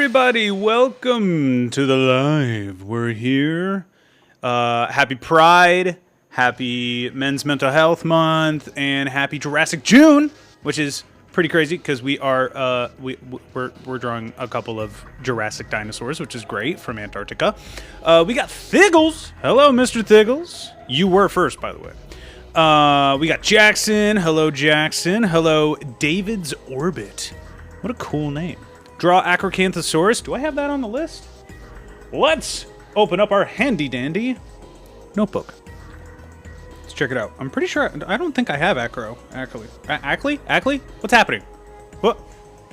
everybody, welcome to the live. We're here. Happy Pride, happy Men's Mental Health Month, and happy Jurassic June, which is pretty crazy because we are we're drawing a couple of Jurassic dinosaurs, which is great, from Antarctica. We got Thiggles. Hello, Mr. Thiggles. You were first, by the way. We got Jackson. Hello, Jackson. Hello, David's Orbit. What a cool name. Draw Acrocanthosaurus. Do I have that on the list? Let's open up our handy-dandy notebook. Let's check it out. I'm pretty sure... I don't think I have Acro. Ackley? What's happening? What?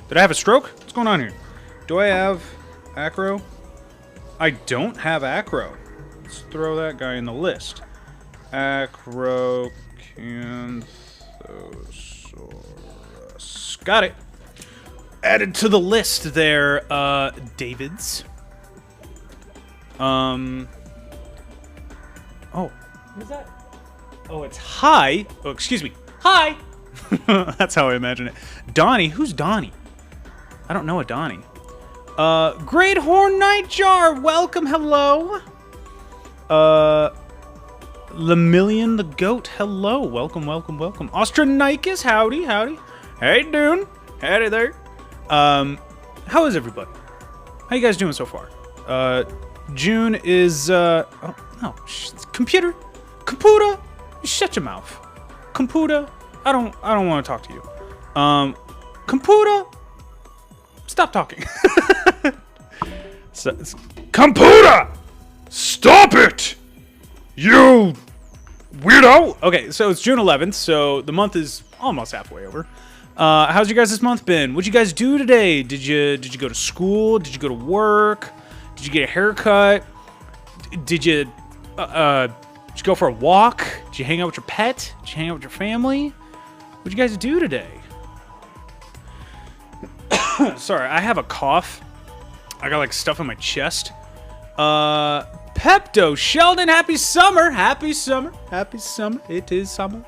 Did I have a stroke? What's going on here? Do I have Acro? I don't have Acro. Let's throw that guy in the list. Acrocanthosaurus. Got it. Added to the list there, David's. Oh. What is that? Oh, it's hi. Oh, excuse me. Hi! That's how I imagine it. Donnie? Who's Donnie? I don't know a Donnie. Great Horn Nightjar! Welcome, hello! Lemillion the Goat, hello. Welcome. Austronikus, howdy. Hey, dude. Howdy there. How is everybody? How you guys doing so far? June is, oh, no, computer, shut your mouth. Computer, I don't want to talk to you. Computer, stop talking. Computer, stop it, you weirdo. Okay, so it's June 11th, so the month is almost halfway over. How's your guys' this month been? What'd you guys do today? Did you go to school? Did you go to work? Did you get a haircut? Did you go for a walk? Did you hang out with your pet? Did you hang out with your family? What'd you guys do today? Sorry, I have a cough. I got like stuff in my chest. Pepto, Sheldon, happy summer. Happy summer. It is summer.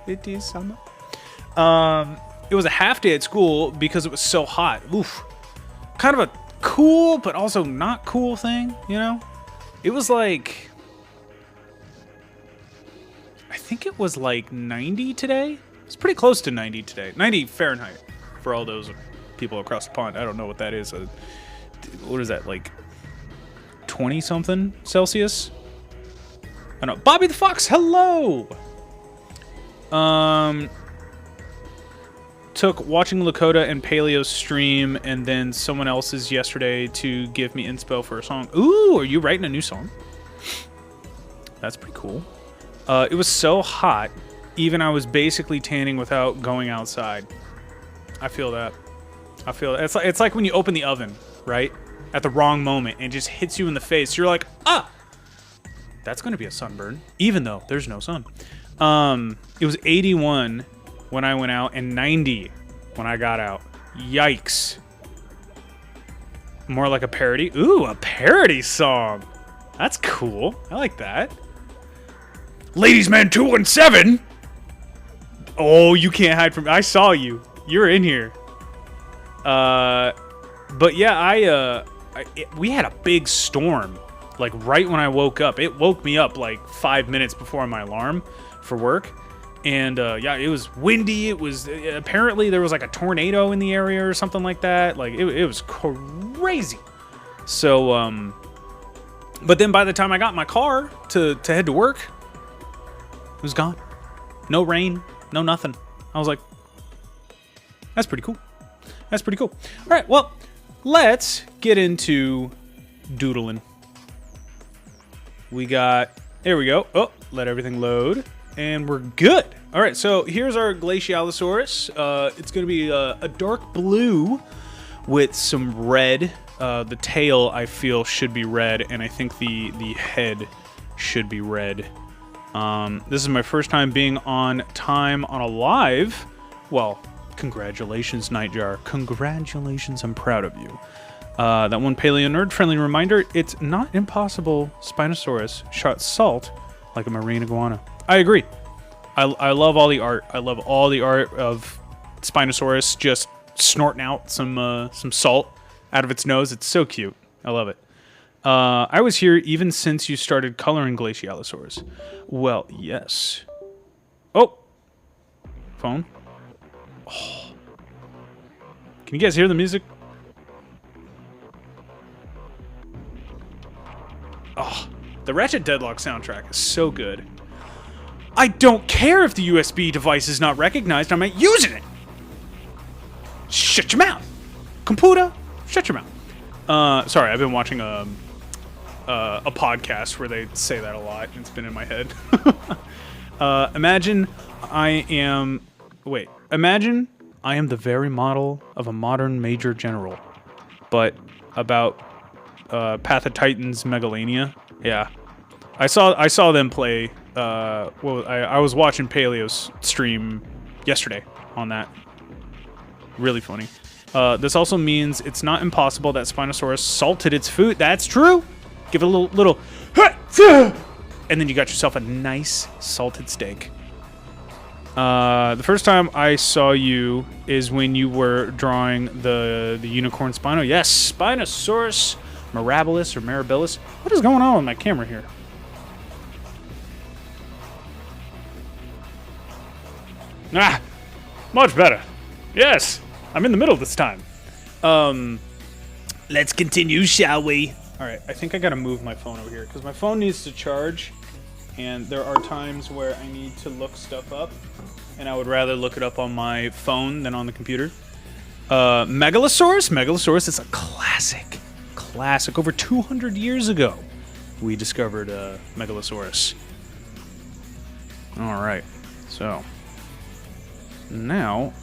It was a half day at school because it was so hot. Oof. Kind of a cool, but also not cool thing, you know? It was like... I think it was like 90 today? It's pretty close to 90 today. 90 Fahrenheit for all those people across the pond. I don't know what that is. What is that, like 20-something Celsius? I don't know. Bobby the Fox, hello! Took watching Lakota and Paleo's stream and then someone else's yesterday to give me inspo for a song. Ooh, are you writing a new song? That's pretty cool. It was so hot, even I was basically tanning without going outside. I feel that. It's like when you open the oven, right? At the wrong moment and it just hits you in the face. You're like, ah! That's going to be a sunburn, even though there's no sun. It was 81 when I went out and 90 when I got out. Yikes. More like a parody. Ooh, a parody song. That's cool. I like that. Ladies Man 217. Oh, you can't hide from me. I saw you. You're in here. But yeah, we had a big storm like right when I woke up. It woke me up like 5 minutes before my alarm for work. And, yeah, it was windy. It was, apparently there was like a tornado in the area or something like that. Like, it was crazy. So, but then by the time I got in my car to head to work, it was gone. No rain, no nothing. I was like, that's pretty cool. All right, well, let's get into doodling. There we go. Oh, let everything load. And we're good. All right, so here's our Glacialosaurus. It's going to be a dark blue with some red. The tail, I feel, should be red, and I think the head should be red. This is my first time being on time on a live. Well, congratulations, Nightjar. Congratulations, I'm proud of you. That one Paleo Nerd friendly reminder, it's not impossible Spinosaurus shot salt like a marine iguana. I agree. I love all the art. I love all the art of Spinosaurus just snorting out some salt out of its nose. It's so cute. I love it. I was here even since you started coloring Glacialosaurus. Well, yes. Oh! Phone. Oh. Can you guys hear the music? Oh, the Ratchet Deadlock soundtrack is so good. I don't care if the USB device is not recognized. I'm not using it. Shut your mouth. Computer, shut your mouth. Sorry, I've been watching a podcast where they say that a lot. It's been in my head. Imagine I am the very model of a modern major general, but about Path of Titans Megalania. Yeah, I saw them play. I was watching Paleo's stream yesterday on that. Really funny. This also means it's not impossible that Spinosaurus salted its food. That's true. Give it a little, and then you got yourself a nice salted steak. The first time I saw you is when you were drawing the unicorn Spino. Yes, Spinosaurus mirabilis or mirabilis. What is going on with my camera here? Ah, much better. Yes, I'm in the middle this time. Let's continue, shall we? All right, I think I gotta move my phone over here because my phone needs to charge, and there are times where I need to look stuff up, and I would rather look it up on my phone than on the computer. Megalosaurus? Megalosaurus is a classic. Classic. Over 200 years ago, we discovered Megalosaurus. All right, so now,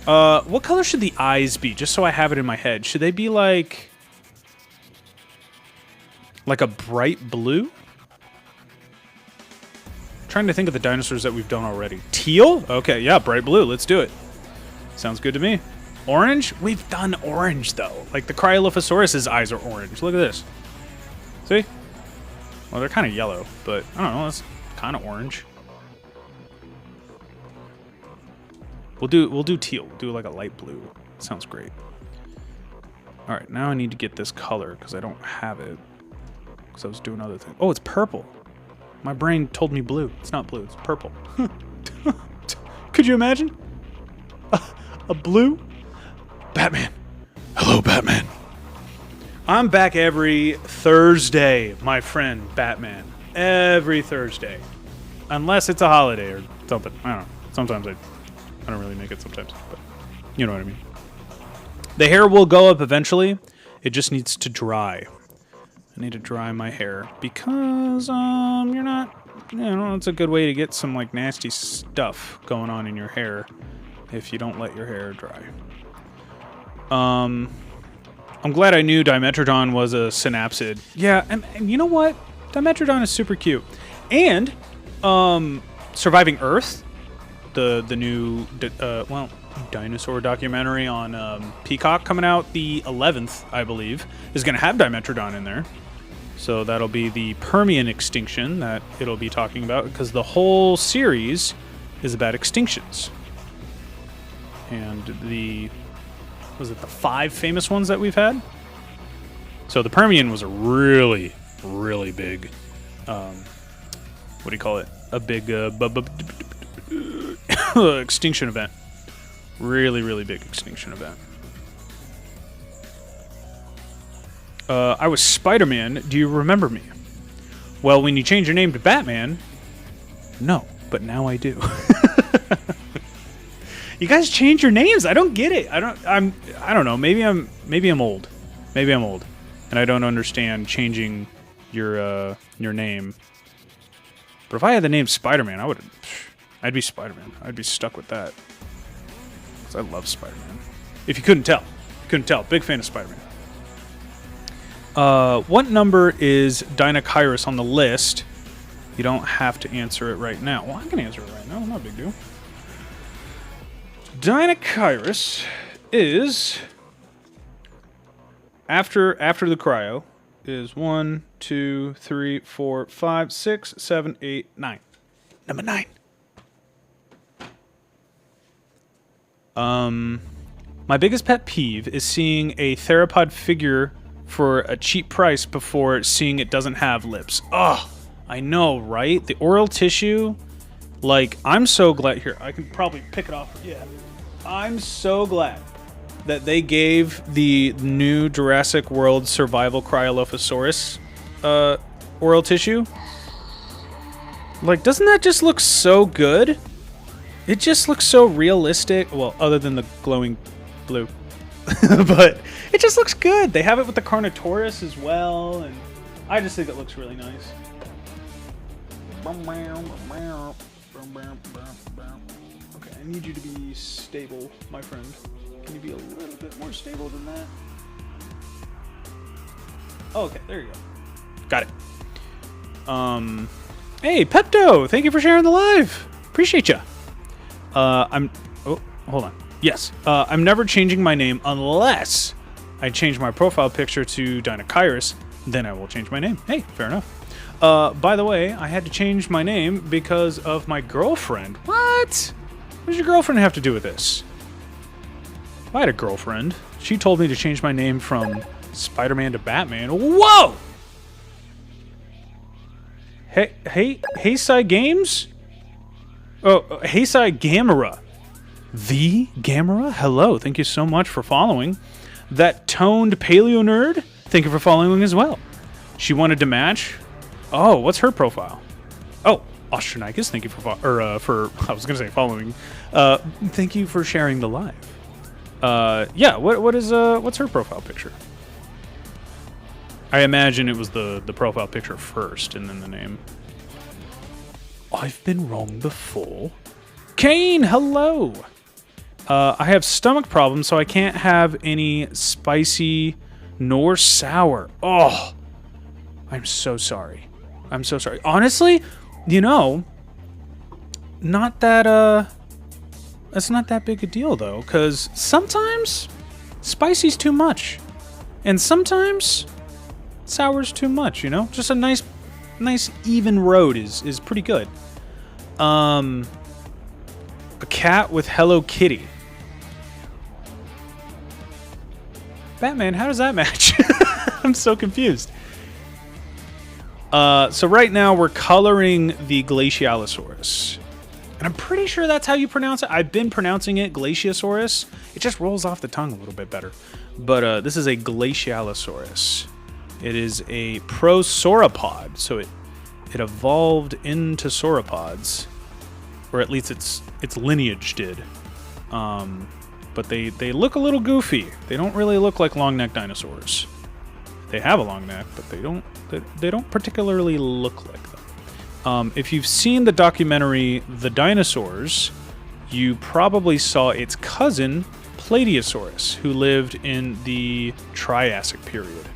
what color should the eyes be? Just so I have it in my head. Should they be like a bright blue? I'm trying to think of the dinosaurs that we've done already. Teal? Okay, yeah, bright blue. Let's do it. Sounds good to me. Orange? We've done orange, though. Like, the Cryolophosaurus's eyes are orange. Look at this. See? Well, they're kind of yellow, but I don't know. It's kind of orange. We'll do teal. We'll do like a light blue. Sounds great. All right, now I need to get this color because I don't have it. Because I was doing other things. Oh, it's purple. My brain told me blue. It's not blue. It's purple. Could you imagine? A blue? Batman. Hello, Batman. I'm back every Thursday, my friend, Batman. Every Thursday. Unless it's a holiday or something. I don't know. Sometimes I don't really make it sometimes, but you know what I mean. The hair will go up eventually. It just needs to dry. I need to dry my hair because you're not, you know, it's a good way to get some like nasty stuff going on in your hair if you don't let your hair dry. I'm glad I knew Dimetrodon was a synapsid. Yeah, and you know what? Dimetrodon is super cute. And Surviving Earth, the new dinosaur documentary on Peacock coming out the 11th, I believe, is going to have Dimetrodon in there. So that'll be the Permian extinction that it'll be talking about, because the whole series is about extinctions. And was it the 5 famous ones that we've had? So the Permian was a really, really big, what do you call it? A big extinction event. Really, really big extinction event. I was Spider-Man. Do you remember me? Well, when you change your name to Batman, no, but now I do. You guys change your names. I don't get it. I don't know. Maybe I'm old. Maybe I'm old, and I don't understand changing your name. But if I had the name Spider-Man, I'd be Spider-Man. I'd be stuck with that. 'Cause I love Spider-Man. If you couldn't tell. Big fan of Spider-Man. What number is Dinokairos on the list? You don't have to answer it right now. Well, I can answer it right now. Not a big deal. Dinokairos is after the cryo is 1, 2, 3, 4, 5, 6, 7, 8, 9. Number 9. My biggest pet peeve is seeing a theropod figure for a cheap price before seeing it doesn't have lips. Ugh, I know, right? The oral tissue, like, I'm so glad. Here, I can probably pick it off. Yeah. I'm so glad that they gave the new Jurassic World Survival Cryolophosaurus oral tissue. Like, doesn't that just look so good? It just looks so realistic. Well, other than the glowing blue. But it just looks good. They have it with the Carnotaurus as well, and I just think it looks really nice. Okay, I need you to be stable, my friend. Can you be a little bit more stable than that? Oh, okay, there you go. Got it. Hey, Pepto! Thank you for sharing the live. Appreciate ya. Oh, hold on. Yes, I'm never changing my name unless I change my profile picture to Dinokairos. Then I will change my name. Hey, fair enough. By the way, I had to change my name because of my girlfriend. What? What does your girlfriend have to do with this? If I had a girlfriend, she told me to change my name from Spider-Man to Batman. Whoa! Hey, Sai Games? Oh, Hey Sai Gamera. The Gamera? Hello, thank you so much for following. That toned paleo nerd, thank you for following as well. She wanted to match. Oh, what's her profile? Oh, Ostronikus, thank you for I was gonna say following. Thank you for sharing the live. Yeah, what's her profile picture? I imagine it was the profile picture first and then the name. I've been wrong before. Kane, hello. I have stomach problems, so I can't have any spicy nor sour. Oh, I'm so sorry. I'm so sorry. Honestly, you know, not that, that's not that big a deal, though, because sometimes spicy's too much. And sometimes sour's too much, you know? Just a nice even road is pretty good. A cat with Hello Kitty. Batman, how does that match? I'm so confused. So right now we're coloring the Glacialosaurus. And I'm pretty sure that's how you pronounce it. I've been pronouncing it Glaciosaurus. It just rolls off the tongue a little bit better. But this is a Glacialosaurus. It is a prosauropod, so it evolved into sauropods, or at least its lineage did. But they look a little goofy. They don't really look like long-necked dinosaurs. They have a long neck, but they don't particularly look like them. If you've seen the documentary The Dinosaurs, you probably saw its cousin Plateosaurus, who lived in the Triassic period,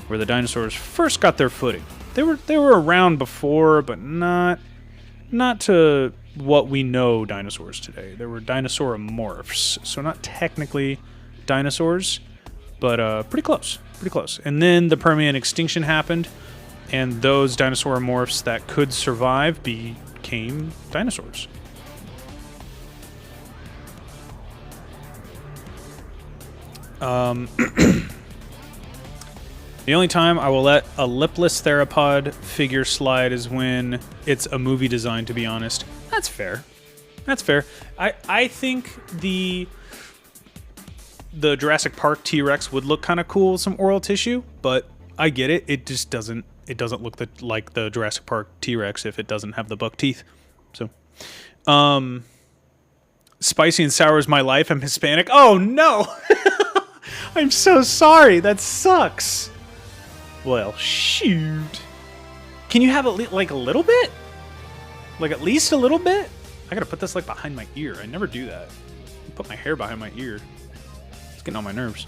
where the dinosaurs first got their footing. They were around before, but not to what we know dinosaurs today. They were dinosauromorphs, so not technically dinosaurs, but pretty close. Pretty close. And then the Permian extinction happened, and those dinosauromorphs that could survive became dinosaurs. The only time I will let a lipless theropod figure slide is when it's a movie design, to be honest. That's fair. That's fair. I think the Jurassic Park T-Rex would look kind of cool with some oral tissue, but I get it. It just doesn't look like the Jurassic Park T-Rex if it doesn't have the buck teeth. So, spicy and sour is my life. I'm Hispanic. Oh no! I'm so sorry. That sucks. Well, shoot. Can you have it like a little bit? Like at least a little bit? I gotta put this like behind my ear. I never do that. I put my hair behind my ear. It's getting on my nerves.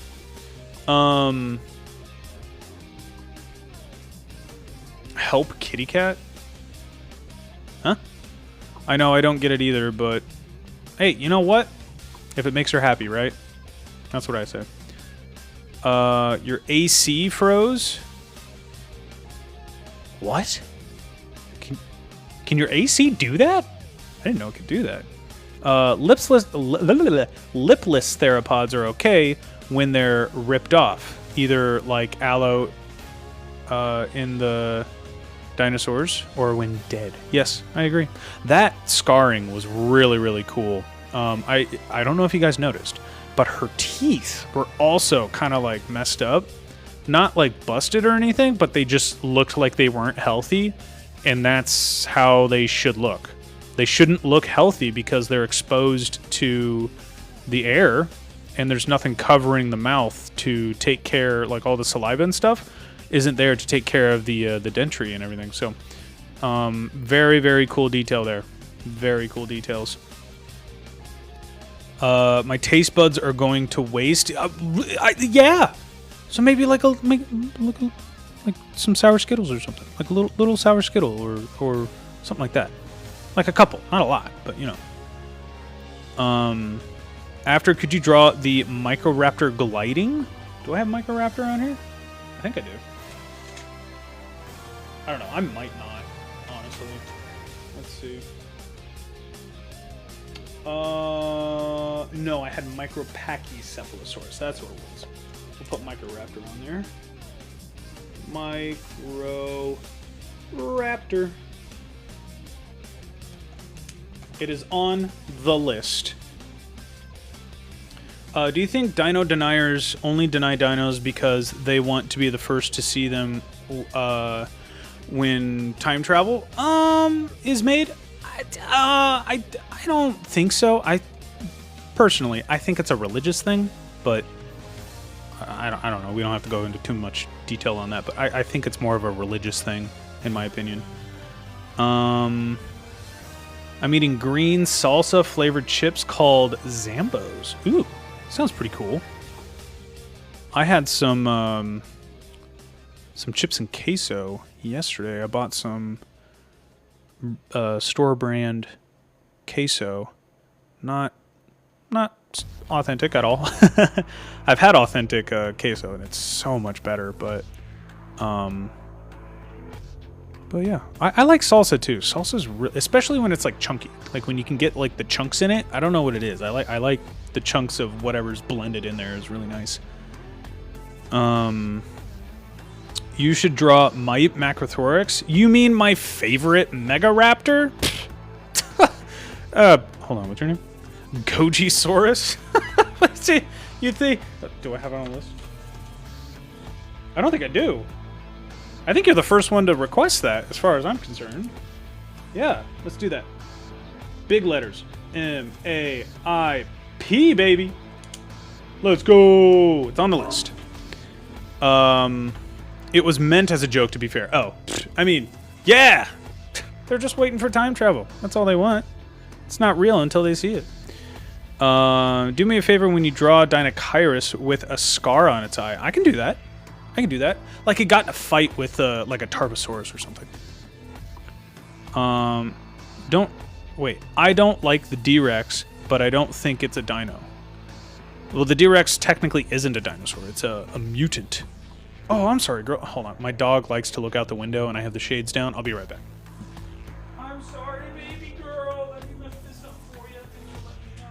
Help kitty cat? Huh? I know I don't get it either, but hey, you know what? If it makes her happy, right? That's what I say. Your AC froze? What? Can your AC do that? I didn't know it could do that. Lipless theropods are okay when they're ripped off. either like aloe in the dinosaurs or when dead. Yes, I agree. That scarring was really, really cool. I don't know if you guys noticed, but her teeth were also kind of like messed up. Not like busted or anything, but they just looked like they weren't healthy, and that's how they should look. They shouldn't look healthy because they're exposed to the air, and there's nothing covering the mouth to take care, like all the saliva and stuff isn't there to take care of the dentry and everything. So very, very cool detail there. Very cool details. My taste buds are going to waste. Yeah. So maybe like like some sour Skittles or something, like a little sour Skittle or something like that, like a couple, not a lot, but you know. After, could you draw the Microraptor gliding? Do I have Microraptor on here? I think I do. I don't know. I might not, honestly. Let's see. No, I had Micropachycephalosaurus. That's what it was. We'll put Microraptor on there. Microraptor. It is on the list. Do you think dino deniers only deny dinos because they want to be the first to see them when time travel is made? I don't think so. Personally, I think it's a religious thing, but I don't know. We don't have to go into too much detail on that, but I think it's more of a religious thing, in my opinion. I'm eating green salsa flavored chips called Zambos. Ooh, sounds pretty cool. I had some chips and queso yesterday. I bought some store brand queso. Not authentic at all. I've had authentic queso and it's so much better, but yeah, I like salsa too. Salsa's especially when it's like chunky, like when you can get like the chunks in it. I don't know what it is. I like the chunks of whatever's blended in there is really nice. You should draw my Macrothorax. You mean my favorite Megaraptor? Hold on, what's your name? Gojisaurus? Let's see. You think? Do I have it on the list? I don't think I do. I think you're the first one to request that, as far as I'm concerned. Yeah, let's do that. Big letters. M-A-I-P, baby. Let's go. It's on the list. It was meant as a joke, to be fair. Oh, I mean, yeah. They're just waiting for time travel. That's all they want. It's not real until they see it. Do me a favor when you draw Dinochirus with a scar on its eye. I can do that. I can do that. Like it got in a fight with like a Tarbosaurus or something. I don't like the D-Rex, but I don't think it's a dino. Well, the D-Rex technically isn't a dinosaur. It's a mutant. Oh, I'm sorry, girl. Hold on. My dog likes to look out the window, and I have the shades down. I'll be right back. I'm sorry, baby girl. Let me lift this up for you. Thanks for letting me know.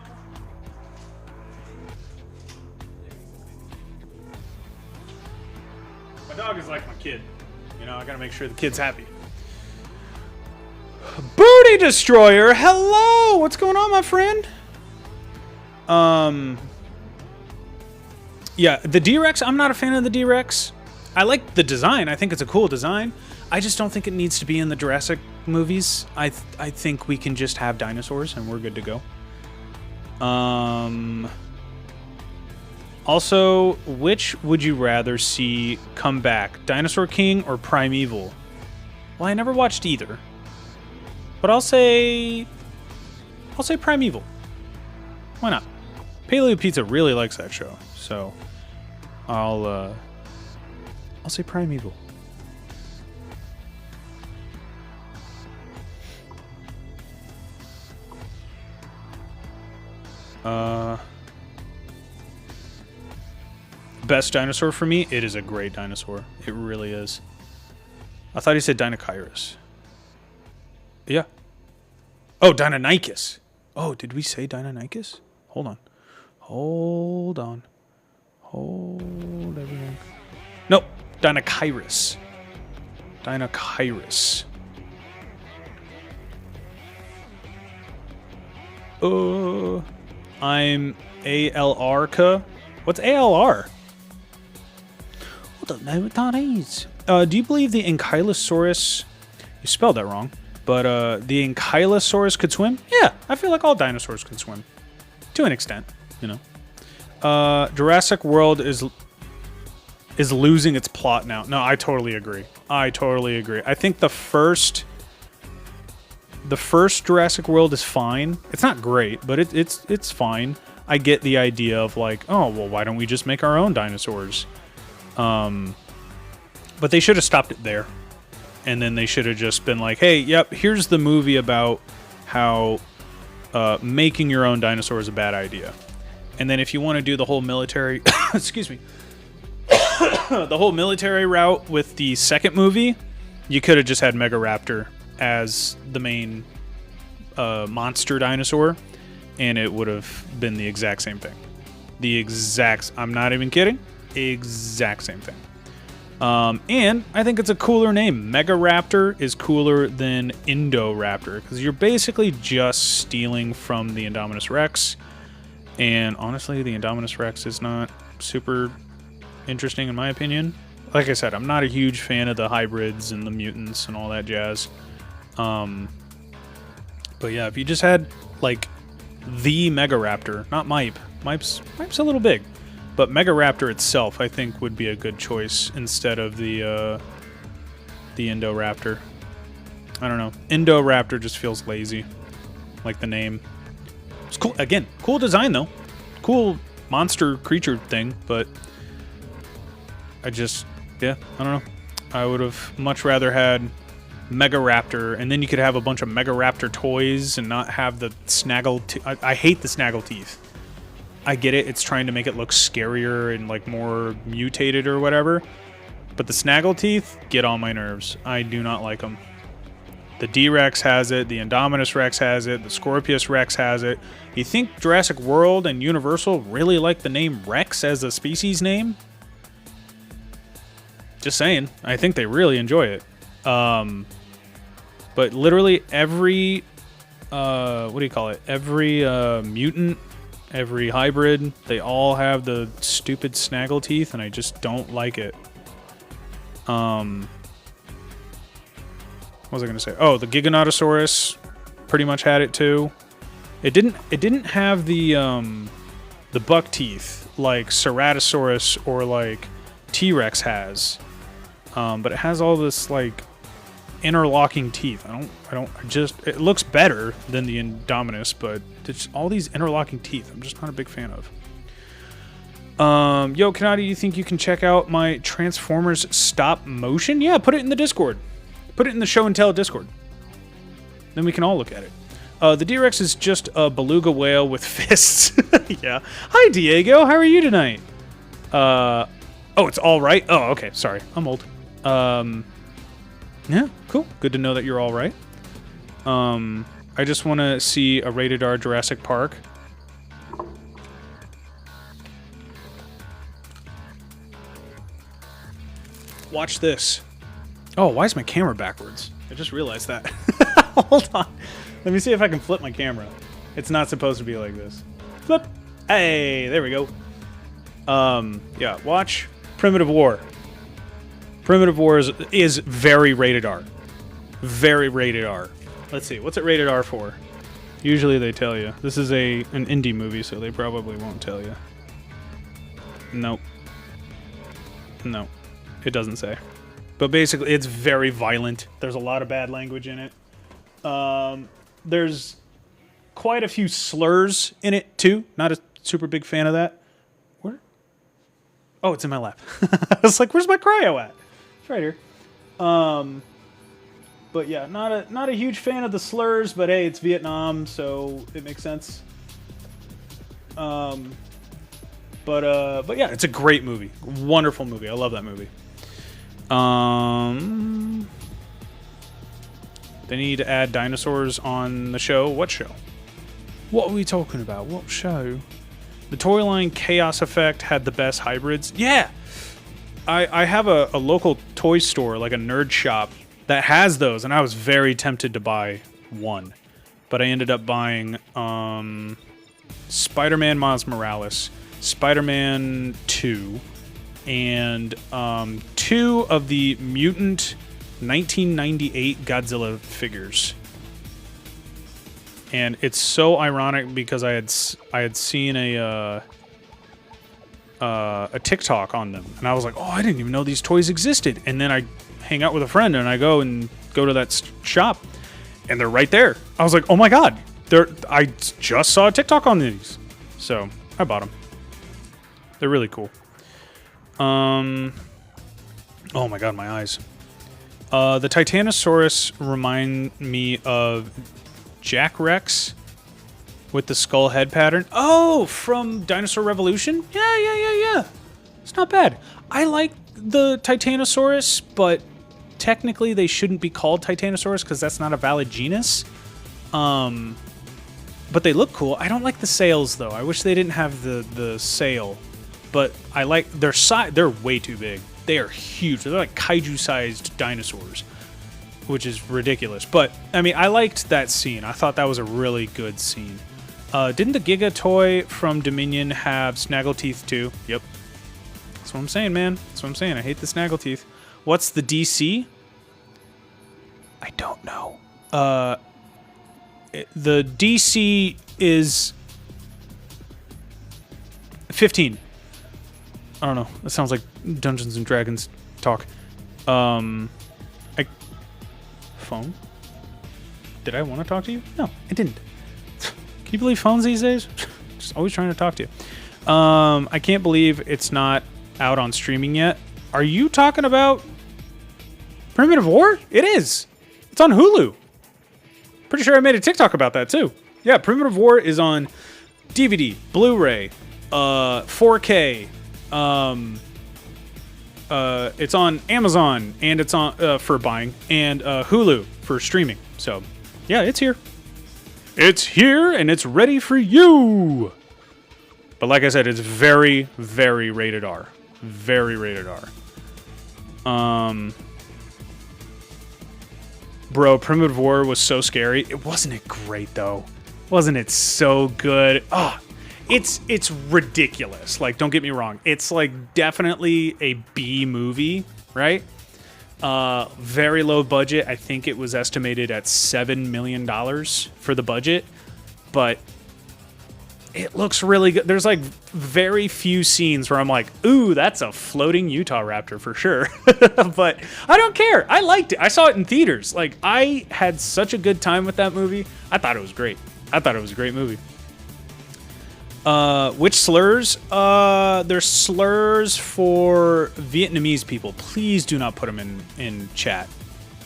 My dog is like my kid. You know, I gotta make sure the kid's happy. Booty Destroyer, hello! What's going on, my friend? Yeah, the D-Rex, I'm not a fan of the D-Rex. I like the design. I think it's a cool design. I just don't think it needs to be in the Jurassic movies. I think we can just have dinosaurs and we're good to go. Also, which would you rather see come back? Dinosaur King or Primeval? Well, I never watched either. But I'll say Primeval. Why not? Paleo Pizza really likes that show, so I'll say Primeval. Best dinosaur for me, it is a great dinosaur. It really is. I thought he said Dinochirus. Yeah. Oh, Deinonychus. Oh, did we say Deinonychus? Hold on. Hold on. Hold everything. Nope. Dinokairos. Dinokairos. I'm ALR-ka. What's ALR? I don't know what that is. Do you believe the Ankylosaurus... You spelled that wrong. But the Ankylosaurus could swim? Yeah, I feel like all dinosaurs could swim. To an extent, you know. Jurassic World is losing its plot now. No, I totally agree. I think the first Jurassic World is fine. It's not great, but it's fine. I get the idea of like, oh, well, why don't we just make our own dinosaurs? But they should have stopped it there. And then they should have just been like, hey, yep, here's the movie about how making your own dinosaur is a bad idea. And then if you want to do the whole military, excuse me, the whole military route with the second movie, you could have just had Megaraptor as the main monster dinosaur, and it would have been the exact same thing. I'm not even kidding, exact same thing. And I think it's a cooler name. Megaraptor is cooler than Indoraptor, because you're basically just stealing from the Indominus Rex. And honestly, the Indominus Rex is not super interesting in my opinion. Like I said, I'm not a huge fan of the hybrids and the mutants and all that jazz. But yeah, if you just had like the Megaraptor, not Mipe. Mipe's a little big. But Megaraptor itself, I think, would be a good choice instead of the Indoraptor. I don't know. Indoraptor just feels lazy, like the name. It's cool. Again, cool design though. Cool monster creature thing, but I don't know. I would have much rather had Megaraptor, and then you could have a bunch of Megaraptor toys and not have the snaggle. I hate the snaggle teeth. I get it, it's trying to make it look scarier and like more mutated or whatever, but the snaggle teeth get on my nerves. I do not like them. The D-Rex has it, the Indominus Rex has it, the Scorpius Rex has it. You think Jurassic World and Universal really like the name Rex as a species name? Just saying, I think they really enjoy it. But literally every, every mutant, every hybrid, they all have the stupid snaggle teeth, and I just don't like it. What was I gonna say? Oh, the Giganotosaurus pretty much had it too. It didn't have the buck teeth like Ceratosaurus or like T-Rex has. But it has all this like interlocking teeth. It looks better than the Indominus, but it's all these interlocking teeth. I'm just not a big fan of. Yo, Kanati, you think you can check out my Transformers stop motion? Yeah, put it in the Discord. Put it in the show and tell Discord. Then we can all look at it. The D-Rex is just a beluga whale with fists. Yeah. Hi, Diego. How are you tonight? Oh, it's all right? Oh, okay. Sorry. I'm old. Yeah, cool. Good to know that you're all right. I just want to see a rated R Jurassic Park. Watch this. Oh, why is my camera backwards? I just realized that. Hold on. Let me see if I can flip my camera. It's not supposed to be like this. Flip. Hey, there we go. Yeah, watch Primitive War. Primitive War is very rated R. Very rated R. Let's see, what's it rated R for? Usually they tell you. This is an indie movie, so they probably won't tell you. Nope. No, it doesn't say. But basically, it's very violent. There's a lot of bad language in it. There's quite a few slurs in it, too. Not a super big fan of that. Where? Oh, it's in my lap. I was like, where's my cryo at? It's right here. But yeah, not a huge fan of the slurs, but hey, it's Vietnam, so it makes sense. But yeah, it's a great movie. Wonderful movie. I love that movie. They need to add dinosaurs on the show. What show? What are we talking about? What show? The toy line Chaos Effect had the best hybrids. Yeah! I have a local toy store, like a nerd shop, that has those, and I was very tempted to buy one. But I ended up buying Spider-Man Miles Morales, Spider-Man 2, and 2 of the Mutant 1998 Godzilla figures. And it's so ironic because I had seen a TikTok on them, and I was like, oh, I didn't even know these toys existed. And then I hang out with a friend, and I go to that shop, and they're right there. I was like, oh my god, I just saw a TikTok on these, so I bought them. They're really cool. Oh my god, my eyes. The Titanosaurus remind me of Jack Rex with the skull head pattern. Oh, from Dinosaur Revolution? Yeah. It's not bad. I like the Titanosaurus, but technically they shouldn't be called Titanosaurus because that's not a valid genus. But they look cool. I don't like the sails, though. I wish they didn't have the sail. But I like their size. They're way too big. They are huge. They're like kaiju-sized dinosaurs, which is ridiculous. But, I mean, I liked that scene. I thought that was a really good scene. Didn't the Giga toy from Dominion have Snaggleteeth too? Yep. That's what I'm saying, man. That's what I'm saying. I hate the Snaggleteeth. What's the DC? I don't know. The DC is 15. I don't know. That sounds like Dungeons and Dragons talk. Phone? Did I want to talk to you? No, I didn't. Can you believe phones these days? Just always trying to talk to you. I can't believe it's not out on streaming yet. Are you talking about Primitive War? It is. It's on Hulu. Pretty sure I made a TikTok about that too. Yeah, Primitive War is on DVD, Blu-ray, 4K. It's on Amazon, and it's on for buying, and Hulu for streaming. So, yeah, it's here. It's here, and it's ready for you. But like I said, it's very, very rated R. Very rated R. Bro, Primitive War was so scary. Wasn't it great, though? Wasn't it so good? Oh, it's ridiculous. Like, don't get me wrong. It's, like, definitely a B movie, right? Very low budget. I think it was estimated at $7 million for the budget. But it looks really good. There's, like, very few scenes where I'm like, ooh, that's a floating Utah raptor for sure. But I don't care. I liked it. I saw it in theaters. Like, I had such a good time with that movie. I thought it was great. I thought it was a great movie. Which slurs? There's slurs for Vietnamese people. Please do not put them in chat.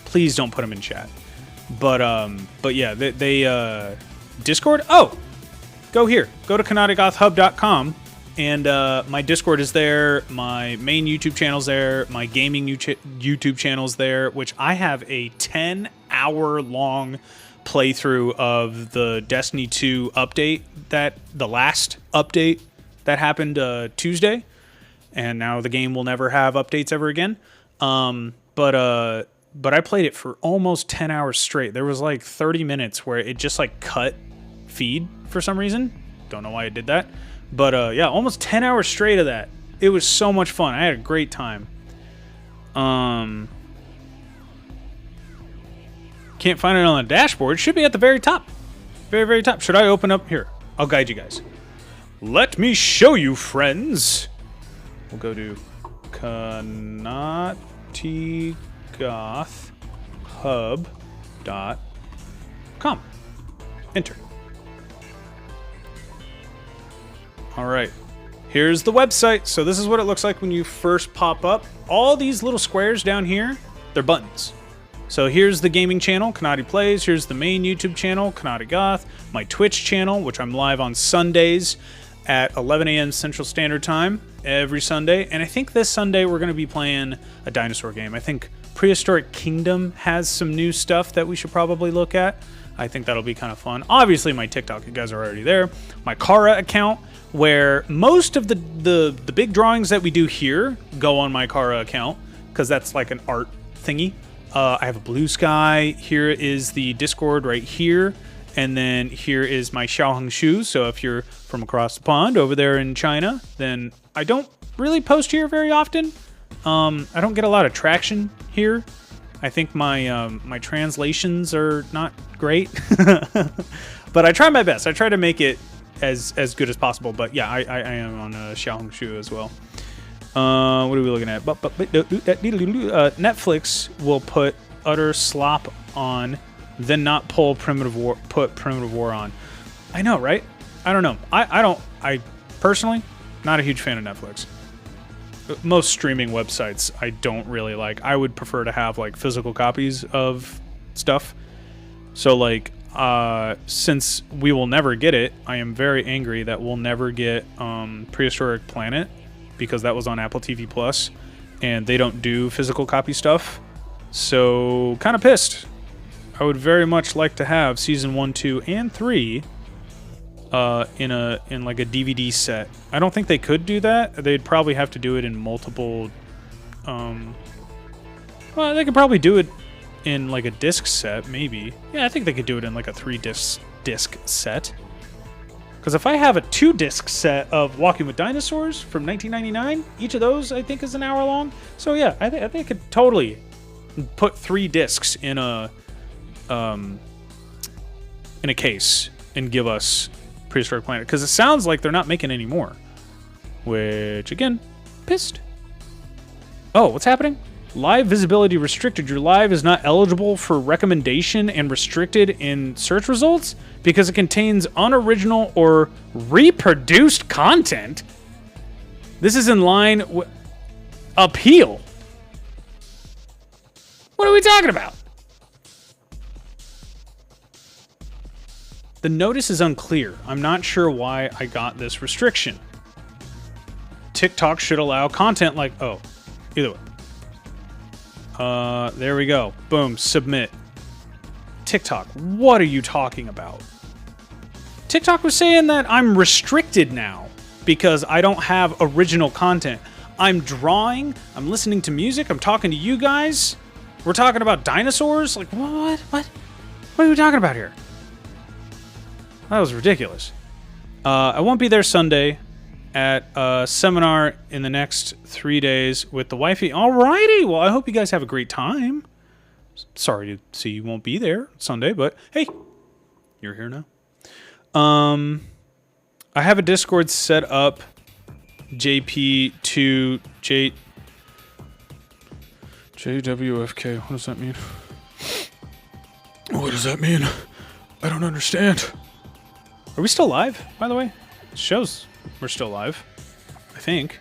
Please don't put them in chat. But yeah, they Discord? Oh! Go here. Go to KanatiGOTHhub.com, and my Discord is there. My main YouTube channel's there. My gaming YouTube channel's there, which I have a 10-hour-long playthrough of the Destiny 2 update, the last update that happened Tuesday, and now the game will never have updates ever again. But I played it for almost 10 hours straight. There was like 30 minutes where it just like cut feed for some reason. Don't know why it did that. But yeah, almost 10 hours straight of that. It was so much fun. I had a great time. Can't find it on the dashboard. It should be at the very top. Very, very top. Should I open up? Here, I'll guide you guys. Let me show you, friends. We'll go to KanatiGOTHhub.com. Enter. All right. Here's the website. So this is what it looks like when you first pop up. All these little squares down here, they're buttons. So here's the gaming channel, Kanati Plays. Here's the main YouTube channel, KanatiGOTH. My Twitch channel, which I'm live on Sundays at 11 a.m. Central Standard Time every Sunday. And I think this Sunday we're going to be playing a dinosaur game. I think Prehistoric Kingdom has some new stuff that we should probably look at. I think that'll be kind of fun. Obviously, my TikTok, you guys are already there. My Kara account, where most of the big drawings that we do here go on my Kara account, because that's like an art thingy. I have a blue sky. Here is the Discord right here. And then here is my Xiaoheng shoes. So if you're from across the pond over there in China, then I don't really post here very often. I don't get a lot of traction here. I think my my translations are not great. But I try my best. I try to make it as good as possible. But yeah, I am on Xiaoheng shoe as well. What are we looking at? Netflix will put utter slop on, then not put Primitive War on. I know, right? I don't know. I personally, not a huge fan of Netflix. Most streaming websites I don't really like. I would prefer to have like physical copies of stuff. So like, since we will never get it, I am very angry that we'll never get Prehistoric Planet, because that was on Apple TV Plus, and they don't do physical copy stuff. So kind of pissed. I would very much like to have season 1, 2, and 3 in like a DVD set. I don't think they could do that. They'd probably have to do it in multiple. Well, they could probably do it in like a disc set, maybe. Yeah, I think they could do it in like a 3-disc set. Because if I have a 2-disc set of Walking with Dinosaurs from 1999, each of those I think is an hour long. So yeah, I think I could totally put 3 discs in a case and give us Prehistoric Planet, because it sounds like they're not making any more. Which again, pissed. Oh, what's happening? Live visibility restricted. Your live is not eligible for recommendation and restricted in search results because it contains unoriginal or reproduced content. This is in line with appeal. What are we talking about? The notice is unclear. I'm not sure why I got this restriction. TikTok should allow content like... Oh, either way. There we go. Boom, submit. TikTok, what are you talking about? TikTok was saying that I'm restricted now because I don't have original content. I'm drawing, I'm listening to music, I'm talking to you guys. We're talking about dinosaurs? Like, what? What are we talking about here? That was ridiculous. I won't be there Sunday at a seminar in the next 3 days with the wifey. Alrighty, well, I hope you guys have a great time. Sorry to see you won't be there Sunday, but hey, you're here now. I have a Discord set up, JP to JWFK. What does that mean? What does that mean? I don't understand. Are we still live, by the way? It shows we're still live, I think.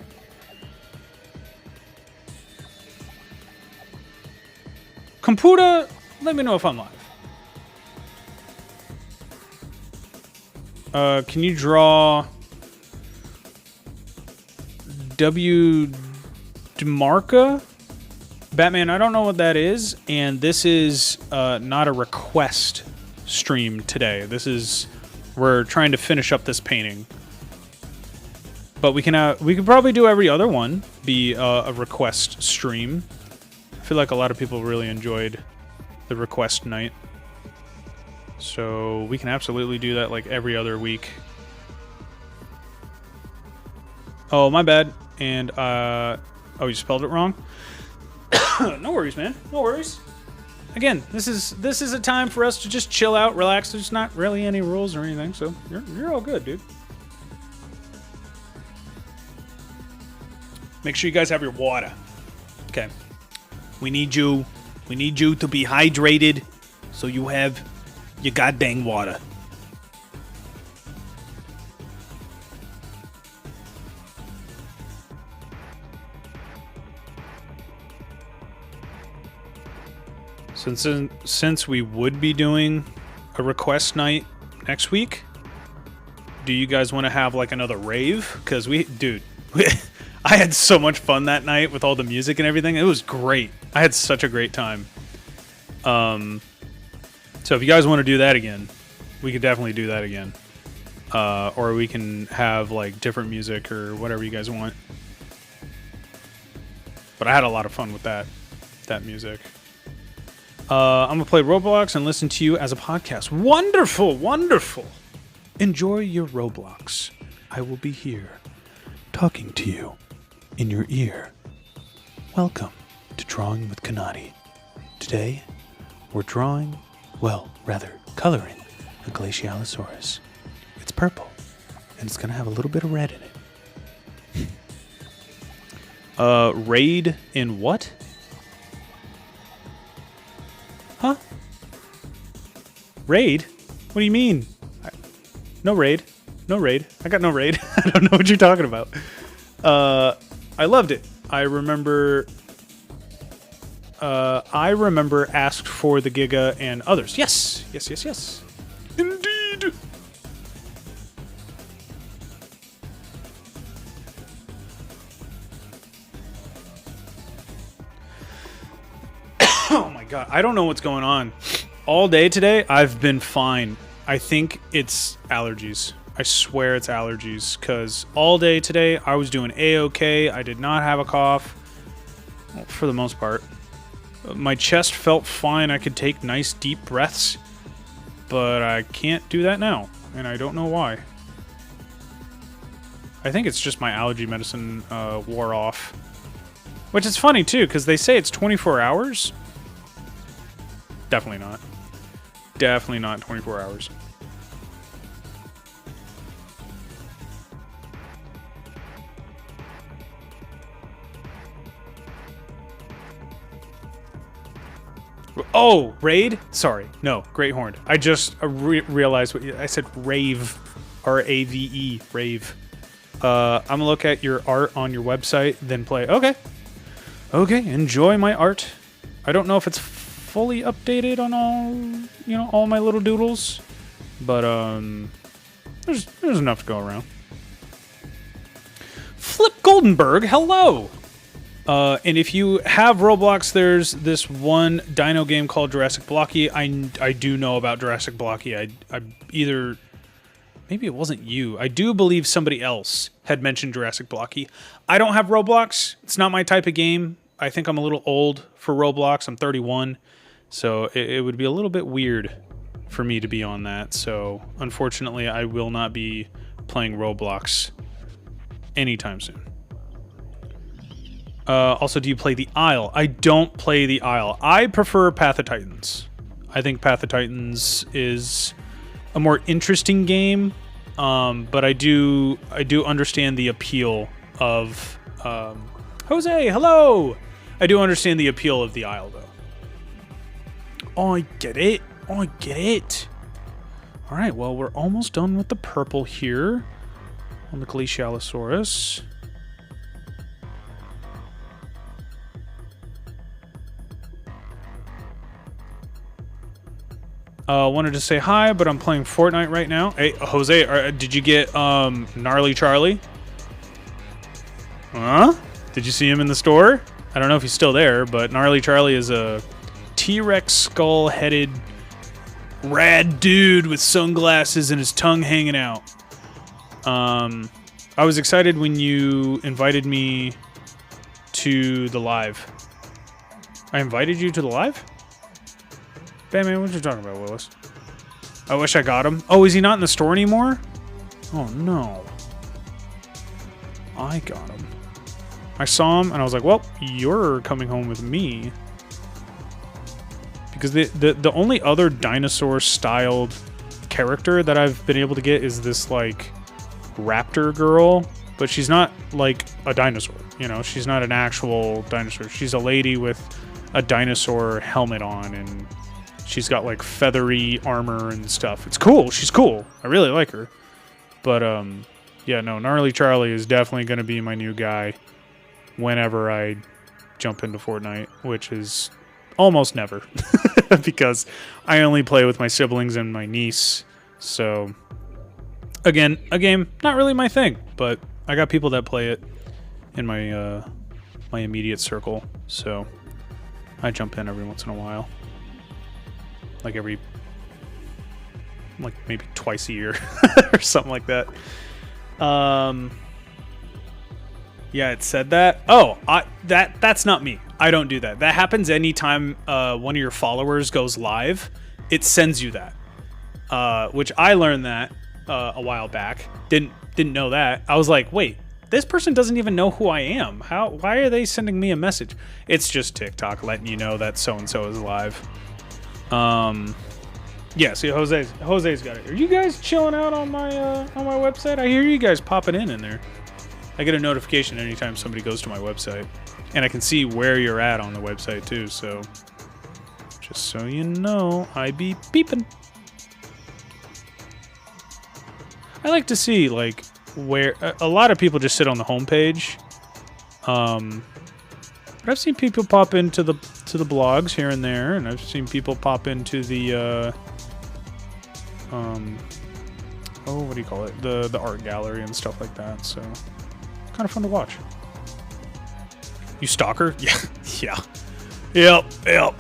Computer, let me know if I'm live. Can you draw W. DeMarca? Batman, I don't know what that is, and this is not a request stream today. This is... We're trying to finish up this painting. But we could probably do every other one be a request stream. I feel like a lot of people really enjoyed the request night. So we can absolutely do that like every other week. Oh, my bad. And, oh, you spelled it wrong? No worries, man. No worries. Again, this is a time for us to just chill out, relax. There's not really any rules or anything, so you're all good, dude. Make sure you guys have your water. Okay. We need you to be hydrated, so you have your goddamn water. Since we would be doing a request night next week, do you guys want to have like another rave? Because I had so much fun that night with all the music and everything. It was great. I had such a great time. So if you guys want to do that again, we could definitely do that again. or we can have like different music or whatever you guys want. But I had a lot of fun with that music. I'm gonna play Roblox and listen to you as a podcast. Wonderful, wonderful. Enjoy your Roblox. I will be here, talking to you in your ear. Welcome to Drawing with Kanati. Today, we're drawing, well, rather coloring a Glacialosaurus. It's purple, and it's gonna have a little bit of red in it. Raid in what? Huh? Raid? What do you mean? No raid. No raid. I got no raid. I don't know what you're talking about. I loved it. I remember asked for the Giga and others. Yes. Yes, yes, yes. Indeed. Oh my god. I don't know what's going on. All day today, I've been fine. I think it's allergies. I swear it's allergies, because all day today I was doing A-OK. I did not have a cough, well, for the most part. My chest felt fine. I could take nice deep breaths, but I can't do that now, and I don't know why. I think it's just my allergy medicine wore off. Which is funny, too, because they say it's 24 hours. Definitely not. Definitely not 24 hours. Oh, raid? Sorry. No, Great Horned. I just realized what I said. Rave. R-A-V-E. Rave. I'm gonna look at your art on your website, then play. Okay. Okay, enjoy my art. I don't know if it's fully updated on all my little doodles, but there's enough to go around. Flip Goldenberg, hello. And if you have Roblox, there's this one dino game called Jurassic Blocky. I do know about Jurassic Blocky. I either, maybe it wasn't you. I do believe somebody else had mentioned Jurassic Blocky. I don't have Roblox. It's not my type of game. I think I'm a little old for Roblox. I'm 31. So it would be a little bit weird for me to be on that. So unfortunately, I will not be playing Roblox anytime soon. Also, do you play the Isle? I don't play the Isle. I prefer Path of Titans. I think Path of Titans is a more interesting game, but I do understand the appeal of Jose. Hello. I do understand the appeal of the Isle, though. Oh, I get it. Oh, I get it. All right. Well, we're almost done with the purple here on the Glacialosaurus. Wanted to say hi, but I'm playing Fortnite right now. Hey, Jose, did you get Gnarly Charlie? Huh? Did you see him in the store? I don't know if he's still there, but Gnarly Charlie is a T-Rex skull-headed rad dude with sunglasses and his tongue hanging out. I was excited when you invited me to the live. I invited you to the live? Batman, what you talking about, Willis? I wish I got him. Oh, is he not in the store anymore? Oh, no. I got him. I saw him, and I was like, well, you're coming home with me. Because the only other dinosaur-styled character that I've been able to get is this, like, raptor girl. But she's not, like, a dinosaur. You know, she's not an actual dinosaur. She's a lady with a dinosaur helmet on, and she's got, like, feathery armor and stuff. It's cool. She's cool. I really like her. But, yeah, no, Gnarly Charlie is definitely going to be my new guy whenever I jump into Fortnite, which is almost never. Because I only play with my siblings and my niece. So, again, a game, not really my thing. But I got people that play it in my, my immediate circle. So, I jump in every once in a while. Like every like maybe twice a year or something like that. Yeah, it said that. Oh, that's not me. I don't do that. That happens anytime one of your followers goes live. It sends you that, which I learned that a while back. Didn't know that. I was like, wait, this person doesn't even know who I am. Why are they sending me a message? It's just TikTok letting you know that so and so is live. Yeah. See, Jose's got it. Are you guys chilling out on my website? I hear you guys popping in there. I get a notification anytime somebody goes to my website, and I can see where you're at on the website too. So, just so you know, I be beeping. I like to see like where a lot of people just sit on the homepage, but I've seen people pop into the blogs here and there, and I've seen people pop into the what do you call it? The art gallery and stuff like that. So. Kind of fun to watch. You stalker? Yeah. Yep.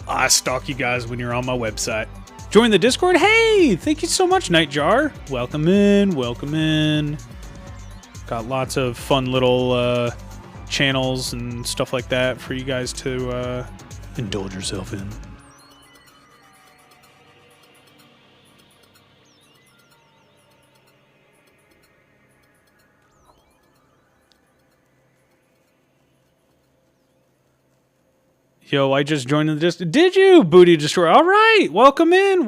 I stalk you guys when you're on my website. Join the Discord? Hey, thank you so much, Nightjar. Welcome in. Got lots of fun little channels and stuff like that for you guys to indulge yourself in. Yo, I just joined in the Discord. Did you, Booty Destroyer? All right, welcome in.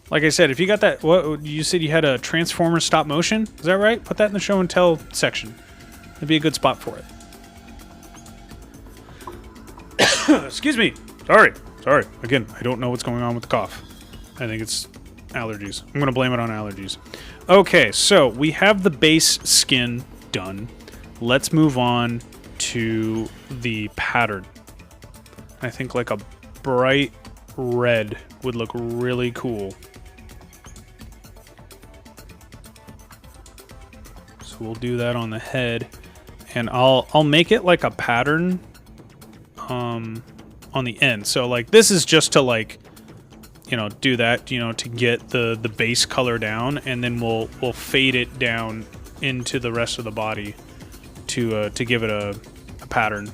Like I said, if you got that, what you said you had a Transformers stop motion, is that right? Put that in the show and tell section. That'd be a good spot for it. Excuse me. Sorry. Again, I don't know what's going on with the cough. I think it's allergies. I'm gonna blame it on allergies. Okay, so we have the base skin done. Let's move on to the pattern. I think like a bright red would look really cool. So we'll do that on the head, and I'll make it like a pattern on the end. So like this is just to like, you know, do that, you know, to get the base color down, and then we'll fade it down into the rest of the body to give it a pattern.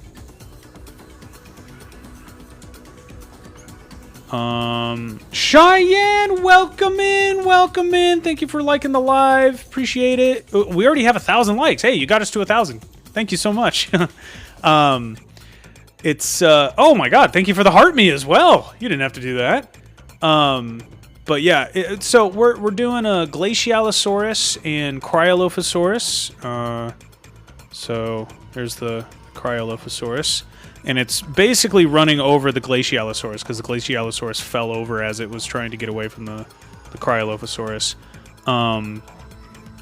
Cheyenne, welcome in. Thank you for liking the live. Appreciate it. We already have 1,000 likes. Hey, you got us to 1,000. Thank you so much. It's oh my god, thank you for the heart me as well. You didn't have to do that. But yeah, so we're doing a Glacialosaurus and Cryolophosaurus. So there's the Cryolophosaurus, and it's basically running over the Glacialosaurus because the Glacialosaurus fell over as it was trying to get away from the Cryolophosaurus.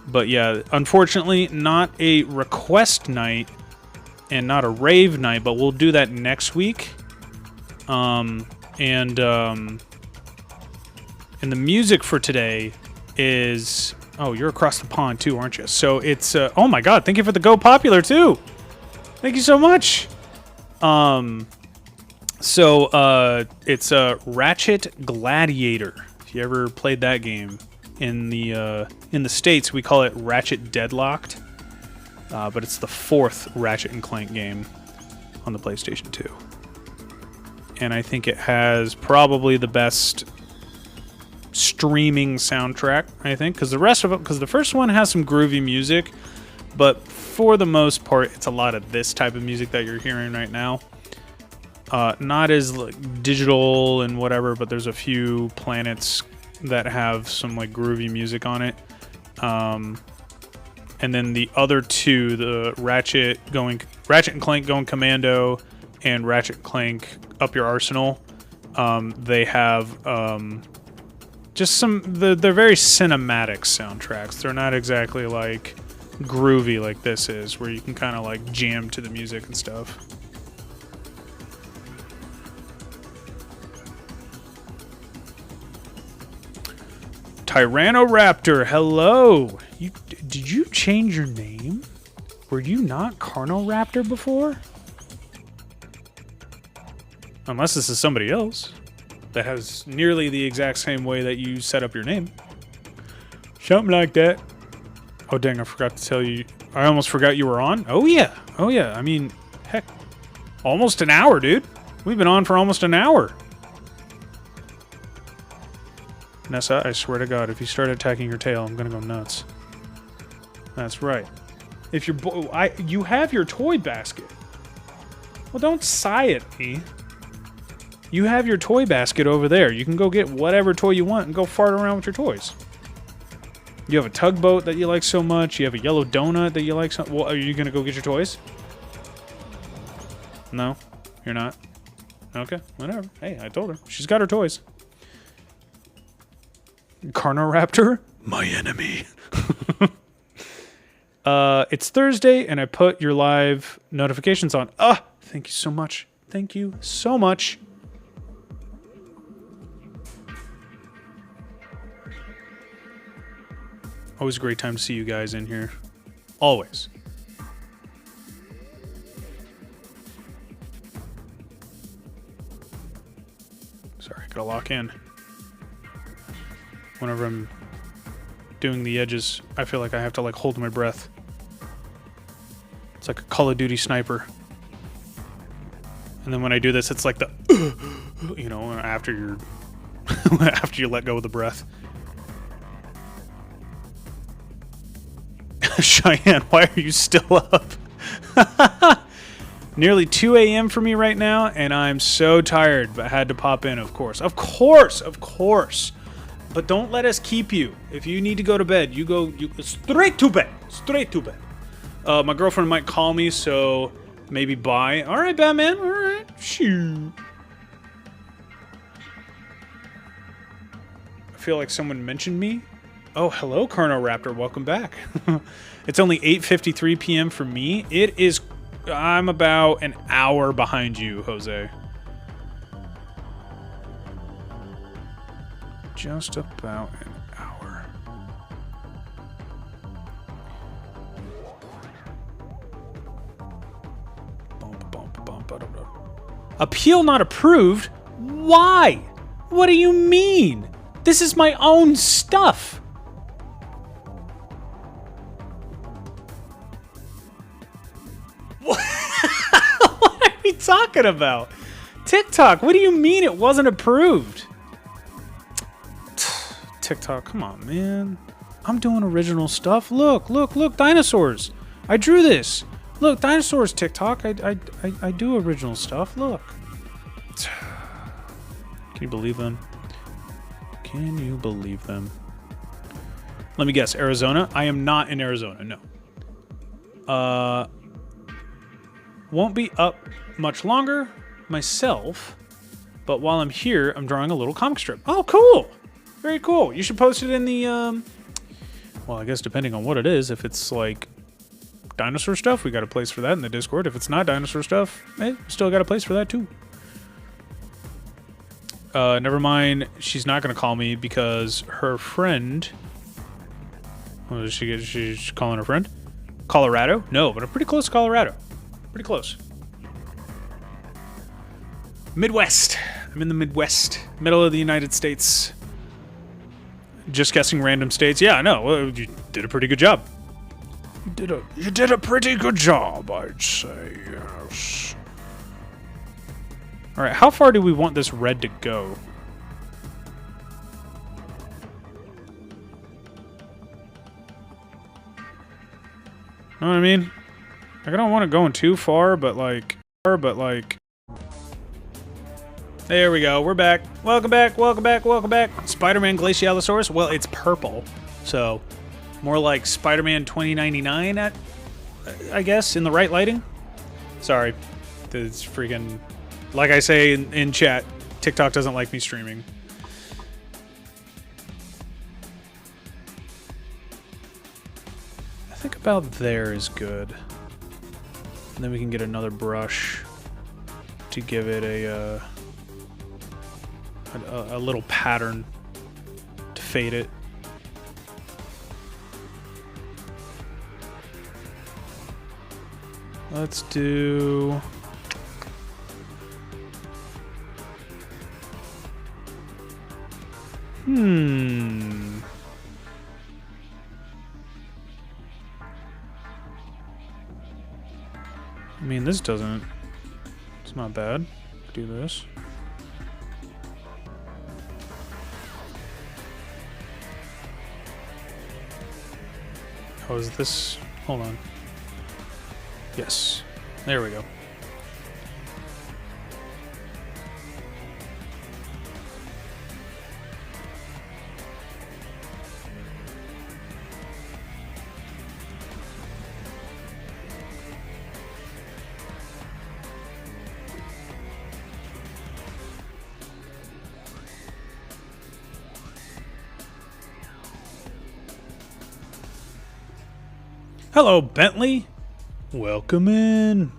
But yeah, unfortunately, not a request night and not a rave night, but we'll do that next week. And the music for today is... Oh, you're across the pond too, aren't you? So it's... oh my god, thank you for the Go Popular too! Thank you so much! It's Ratchet Gladiator. If you ever played that game. In the States, we call it Ratchet Deadlocked. But it's the 4th Ratchet and Clank game on the PlayStation 2. And I think it has probably the best streaming soundtrack, I think, because the first one has some groovy music, but for the most part, it's a lot of this type of music that you're hearing right now. Not as like digital and whatever, but there's a few planets that have some like groovy music on it. And then the other two, the Ratchet and Clank Going Commando and Ratchet and Clank Up Your Arsenal, they have just they're very cinematic soundtracks. They're not exactly like groovy like this is, where you can kind of like jam to the music and stuff. Tyrannoraptor, hello. Did you change your name? Were you not Carnoraptor before? Unless this is somebody else that has nearly the exact same way that you set up your name. Something like that. Oh, dang, I forgot to tell you. I almost forgot you were on. Oh, yeah. Oh, yeah. I mean, heck. Almost an hour, dude. We've been on for almost an hour. Nessa, I swear to God, if you start attacking your tail, I'm gonna go nuts. That's right. If you're... you have your toy basket. Well, don't sigh at me. You have your toy basket over there. You can go get whatever toy you want and go fart around with your toys. You have a tugboat that you like so much. You have a yellow donut that you like so... Well, are you going to go get your toys? No? You're not? Okay, whatever. Hey, I told her. She's got her toys. Carnoraptor? My enemy. It's Thursday, and I put your live notifications on. Ah! Thank you so much. Thank you so much. Always a great time to see you guys in here. Always. Sorry, gotta lock in. Whenever I'm doing the edges, I feel like I have to like hold my breath. It's like a Call of Duty sniper. And then when I do this, it's like the, you know, after you're, after you let go of the breath. Cheyenne, why are you still up? Nearly 2 a.m. for me right now, and I'm so tired, but had to pop in, of course. Of course, of course. But don't let us keep you. If you need to go to bed, you go straight to bed. Straight to bed. My girlfriend might call me, so maybe bye. All right, Batman. All right. Shoot. I feel like someone mentioned me. Oh, hello, Carnoraptor. Welcome back. It's only 8:53 p.m. for me. It is... I'm about an hour behind you, Jose. Just about an hour. Appeal not approved? Why? What do you mean? This is my own stuff. What are we talking about? TikTok, what do you mean it wasn't approved? TikTok, come on, man. I'm doing original stuff. Look, look, look, dinosaurs. I drew this. Look, dinosaurs, TikTok. I do original stuff. Look. Can you believe them? Can you believe them? Let me guess, Arizona? I am not in Arizona, no. Won't be up much longer myself, but while I'm here, I'm drawing a little comic strip. Oh, cool! Very cool. You should post it in the, well, I guess depending on what it is, if it's like dinosaur stuff, we got a place for that in the Discord. If it's not dinosaur stuff, still got a place for that too. Never mind, she's not gonna call me because her friend... What is she? She's calling her friend? Colorado? No, but I'm pretty close to Colorado. Pretty close. Midwest. I'm in the Midwest. Middle of the United States. Just guessing random states. Yeah, I know. Well, you did a pretty good job. You did a pretty good job, I'd say, yes. Alright, how far do we want this red to go? Know what I mean? Like, I don't want it going too far, but like... There we go, we're back. Welcome back, welcome back, welcome back. Spider-Man Glacialosaurus, well, it's purple, so more like Spider-Man 2099, I guess, in the right lighting. Sorry, it's freaking... Like I say in chat, TikTok doesn't like me streaming. I think about there is good. And then we can get another brush to give it a little pattern to fade it. Let's do... I mean, this doesn't... It's not bad. Do this. Oh, is this... Hold on. Yes. There we go. Hello, Bentley. Welcome in.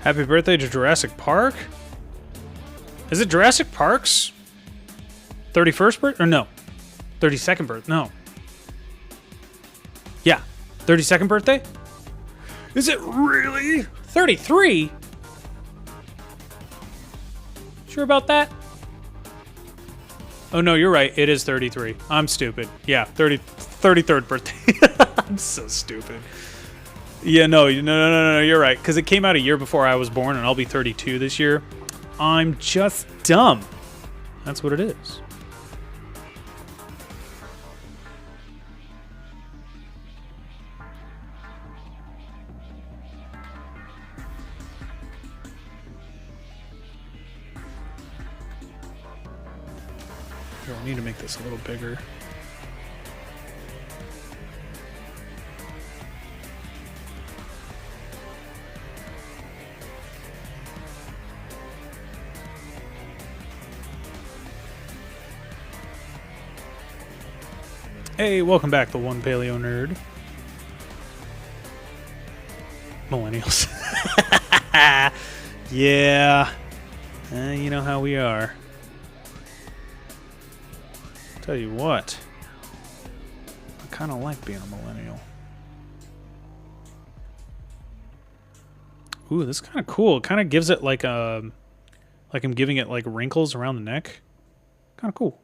Happy birthday to Jurassic Park? Is it Jurassic Park's 31st birthday? Or no. 32nd birthday? No. Yeah. 32nd birthday? Is it really? 33? Sure about that? Oh no, you're right. It is 33. I'm stupid. Yeah, 33rd birthday. I'm so stupid. Yeah, no, you're right. Because it came out a year before I was born, and I'll be 32 this year. I'm just dumb. That's what it is. Here, I need to make this a little bigger. Hey, welcome back, the One Paleo Nerd. Millennials. Yeah. You know how we are. Tell you what. I kind of like being a millennial. Ooh, this is kind of cool. It kind of gives it like a... Like I'm giving it like wrinkles around the neck. Kind of cool.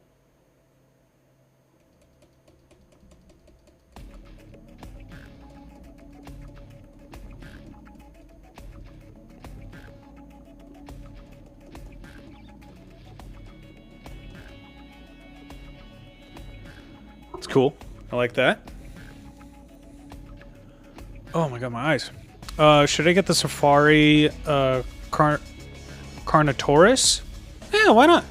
Cool. I like that. Oh my god, my eyes. Should I get the Safari Carnotaurus? Yeah, why not?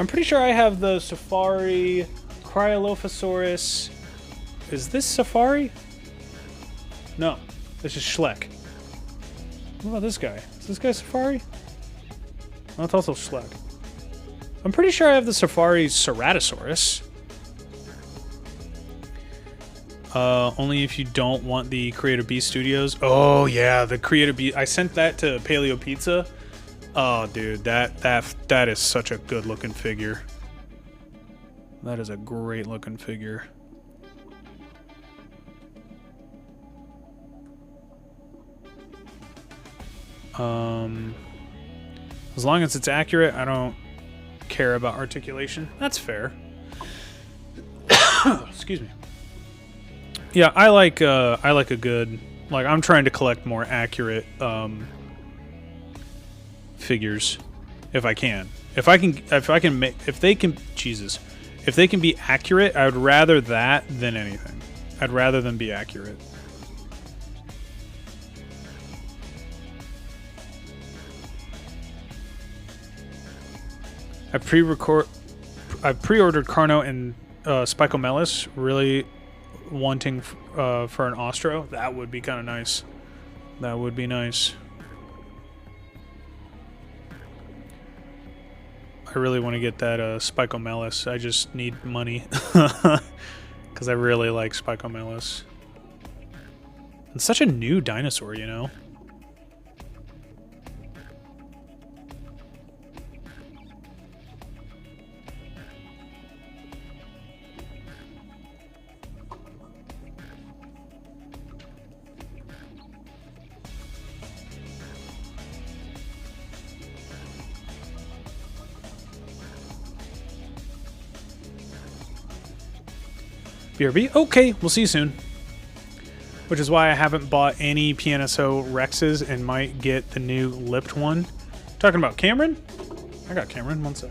I'm pretty sure I have the Safari Cryolophosaurus. Is this Safari? No, this is Schleck. What about this guy? Is this guy Safari? Oh, it's also Schleck. I'm pretty sure I have the Safari Ceratosaurus. Only if you don't want the Creative Beast Studios. Oh yeah, the Creative Beast. I sent that to Paleo Pizza. Oh dude, that is such a good looking figure. That is a great looking figure. As long as it's accurate, I don't care about articulation. That's fair. Excuse me. Yeah, I like a good, like, I'm trying to collect more accurate figures if I can. If they can be accurate, I would rather that than anything. I'd rather them be accurate. I pre-ordered Carno and Spicomelis. Really wanting for an Ostro. That would be kind of nice. That would be nice. I really want to get that Spicomelis. I just need money. Because I really like Spicomelis. It's such a new dinosaur, you know? BRB? Okay, we'll see you soon. Which is why I haven't bought any PNSO Rexes and might get the new lipped one. Talking about Cameron? I got Cameron, 1 sec.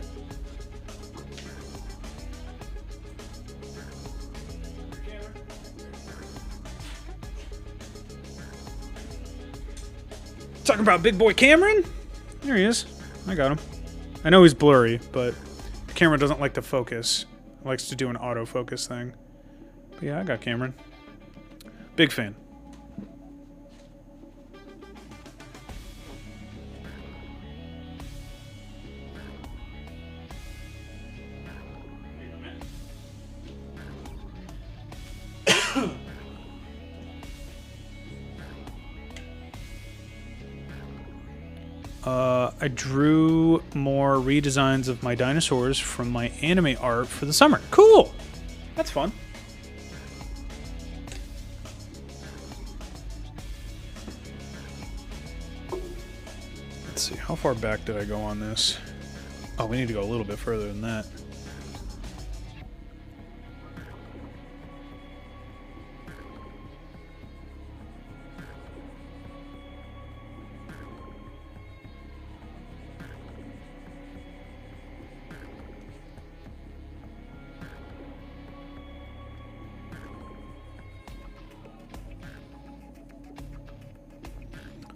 Talking about big boy Cameron? There he is. I got him. I know he's blurry, but the camera doesn't like to focus. It likes to do an autofocus thing. But yeah, I got Cameron. Big fan. I drew more redesigns of my dinosaurs from my anime art for the summer. Cool! That's fun. Let's see, how far back did I go on this? Oh, we need to go a little bit further than that.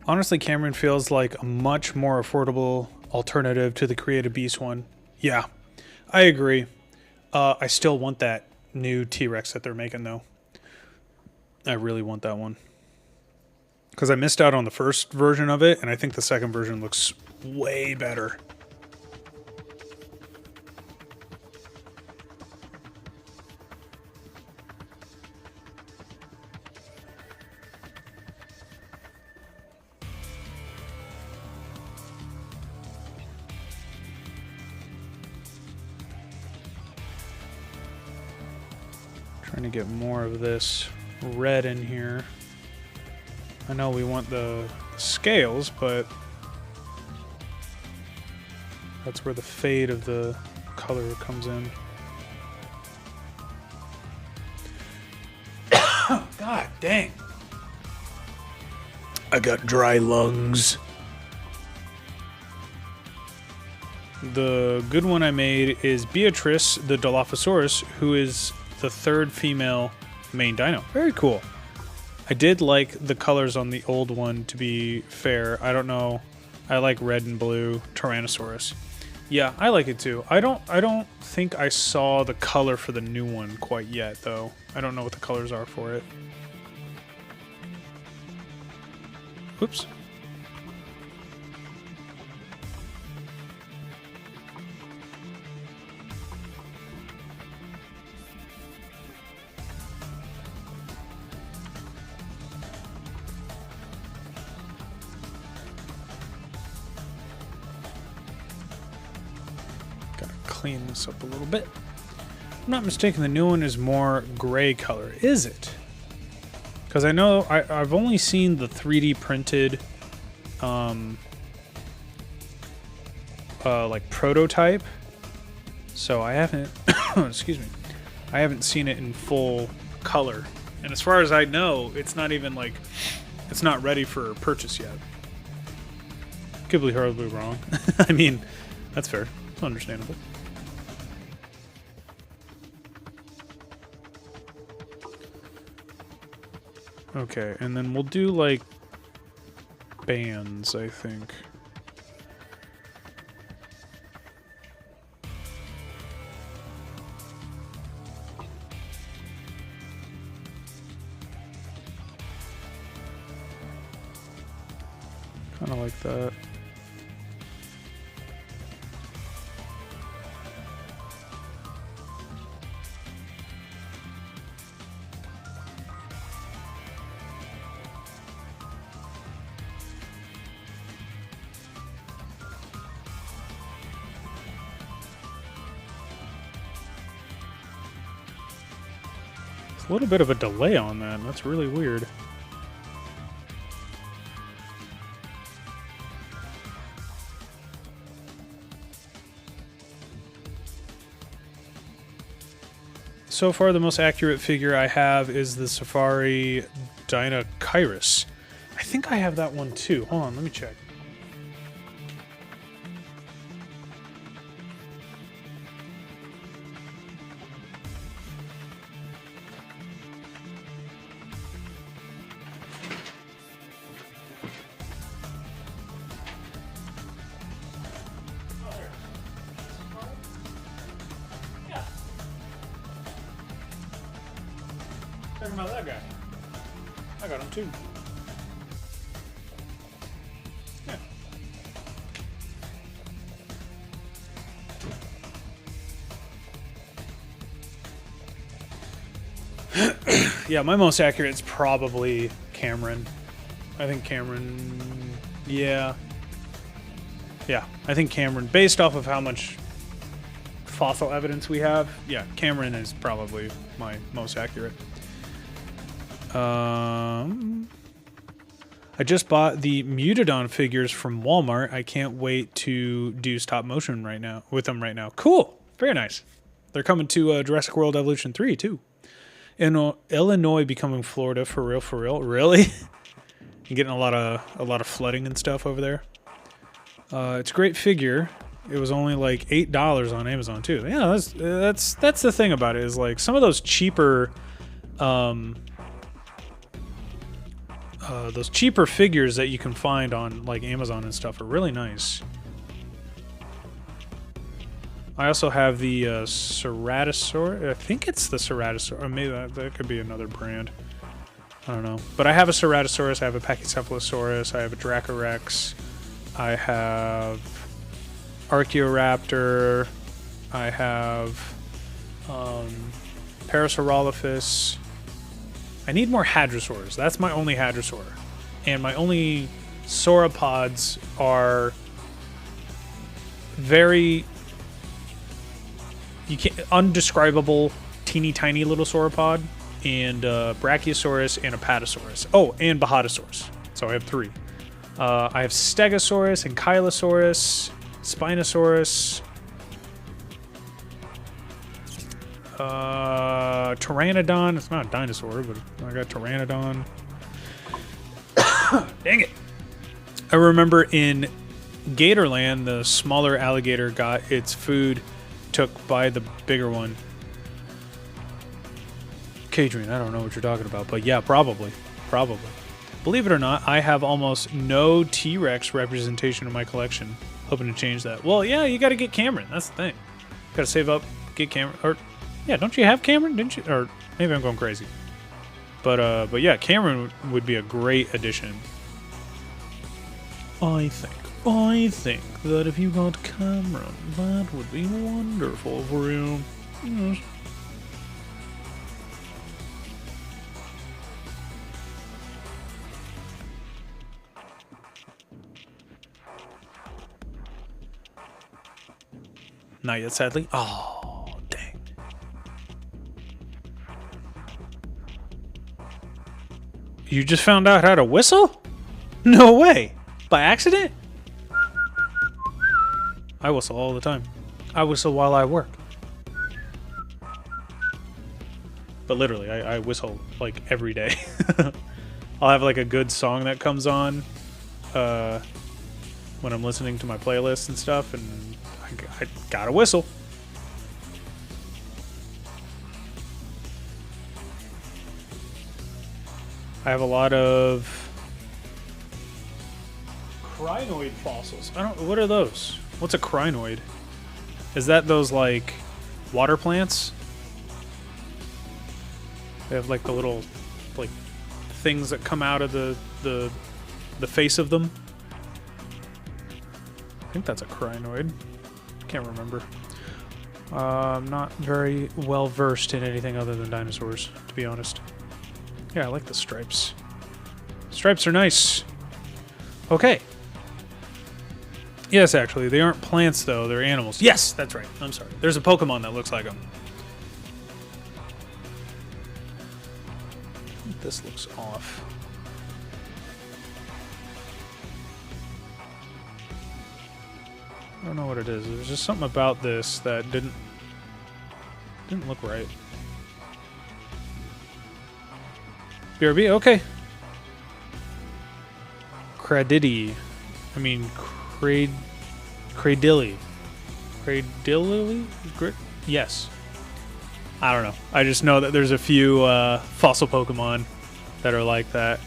Honestly, Cameron feels like a much more affordable alternative to the Creative Beast one. Yeah, I agree. I still want that new T-Rex that they're making, though. I really want that one. Because I missed out on the first version of it, and I think the second version looks way better. Trying to get more of this red in here. I know we want the scales, but that's where the fade of the color comes in. God dang. I got dry lungs. The good one I made is Beatrice, the Dilophosaurus, who is the third female main dino. Very cool. I did like the colors on the old one, to be fair. I don't know. I like red and blue Tyrannosaurus. Yeah, I like it too. I don't think I saw the color for the new one quite yet, though. I don't know what the colors are for it. Oops. Clean this up a little bit. If I'm not mistaken, the new one is more gray color. Is it? Because I know I've only seen the 3D printed like prototype, so I haven't excuse me, I haven't seen it in full color, and as far as I know, it's not even like, it's not ready for purchase yet. Could be horribly wrong. I mean, that's fair. It's understandable. Okay, and then we'll do like bands, I think. Kind of like that. A little bit of a delay on that. That's really weird. So far, the most accurate figure I have is the Safari Deinachirus. I think I have that one too. Hold on, let me check. Talking about that guy. I got him too. Yeah. Yeah, my most accurate is probably Cameron. I think Cameron. Yeah. Yeah, I think Cameron, based off of how much fossil evidence we have, yeah, Cameron is probably my most accurate. I just bought the Mutadon figures from Walmart. I can't wait to do stop motion right now with them right now. Cool. Very nice. They're coming to Jurassic World Evolution 3 too. Illinois becoming Florida for real, for real. Really? You're getting a lot of flooding and stuff over there. It's a great figure. It was only like $8 on Amazon too. Yeah, that's the thing about it, is like some of those cheaper figures that you can find on like Amazon and stuff are really nice. I also have the Ceratosaurus. I think it's the Ceratosaurus, or maybe that could be another brand. I don't know. But I have a Ceratosaurus, I have a Pachycephalosaurus, I have a Dracorex, I have Archaeoraptor, I have Parasaurolophus. I need more Hadrosaurs. That's my only Hadrosaur. And my only sauropods are very undescribable, teeny tiny little sauropod, and Brachiosaurus and Apatosaurus. Oh, and Bahatosaurus. So I have 3. I have Stegosaurus and Ankylosaurus, Spinosaurus, Pteranodon. It's not a dinosaur, but I got Pteranodon. Dang it. I remember in Gatorland, the smaller alligator got its food took by the bigger one. Kadrian, I don't know what you're talking about, but yeah, probably. Believe it or not, I have almost no T-Rex representation in my collection. Hoping to change that. Well, yeah, you got to get Cameron. That's the thing. Got to save up, get Cameron. Or yeah, don't you have Cameron? Didn't you? Or maybe I'm going crazy. But yeah, Cameron would be a great addition. I think that if you got Cameron, that would be wonderful for you. Yes. Not yet, sadly. Oh, dang. You just found out how to whistle? No way. By accident? I whistle all the time. I whistle while I work. But literally, I whistle like every day. I'll have like a good song that comes on when I'm listening to my playlist and stuff, and I gotta whistle. I have a lot of crinoid fossils. What are those? What's a crinoid? Is that those like water plants? They have like the little like things that come out of the face of them. I think that's a crinoid. Can't remember. I'm not very well versed in anything other than dinosaurs, to be honest. Yeah, I like the stripes. Stripes are nice. Okay. Yes, actually, they aren't plants, though. They're animals. Yes, that's right. I'm sorry. There's a Pokemon that looks like them. This looks off. I don't know what it is. There's just something about this that didn't look right. BRB, okay. Cradiddy. I mean, Cradilly. Cradilly? Yes. I don't know. I just know that there's a few fossil Pokemon that are like that.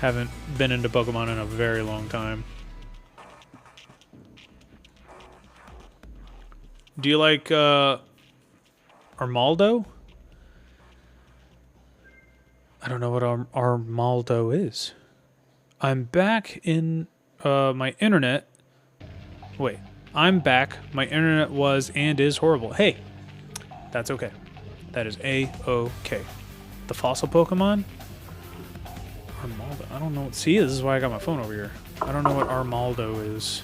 Haven't been into Pokemon in a very long time. Do you like Armaldo? I don't know what Armaldo is. I'm back in my internet. Wait, I'm back. My internet was and is horrible. Hey, that's okay. That is A-okay. The fossil Pokemon? Armaldo. I don't know. See, this is why I got my phone over here. I don't know what Armaldo is.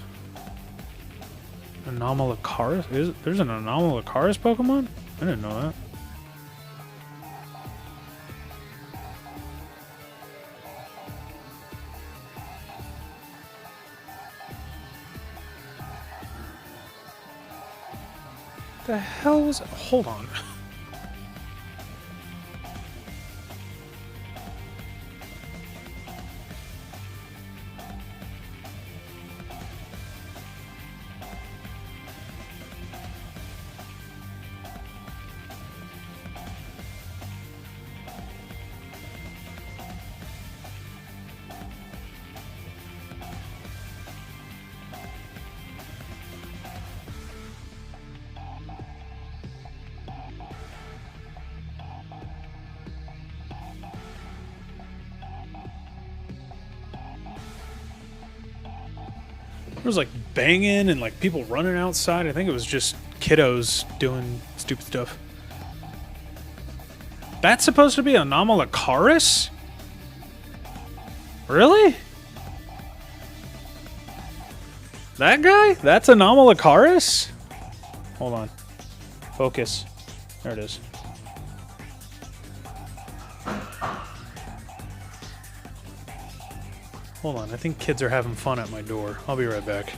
Anomalocaris? There's an Anomalocaris Pokemon? I didn't know that. The hell was... Hold on. There was like banging and like people running outside. I think it was just kiddos doing stupid stuff. That's supposed to be Anomalocaris? Really? That guy? That's Anomalocaris? Hold on. Focus. There it is. Hold on, I think kids are having fun at my door. I'll be right back.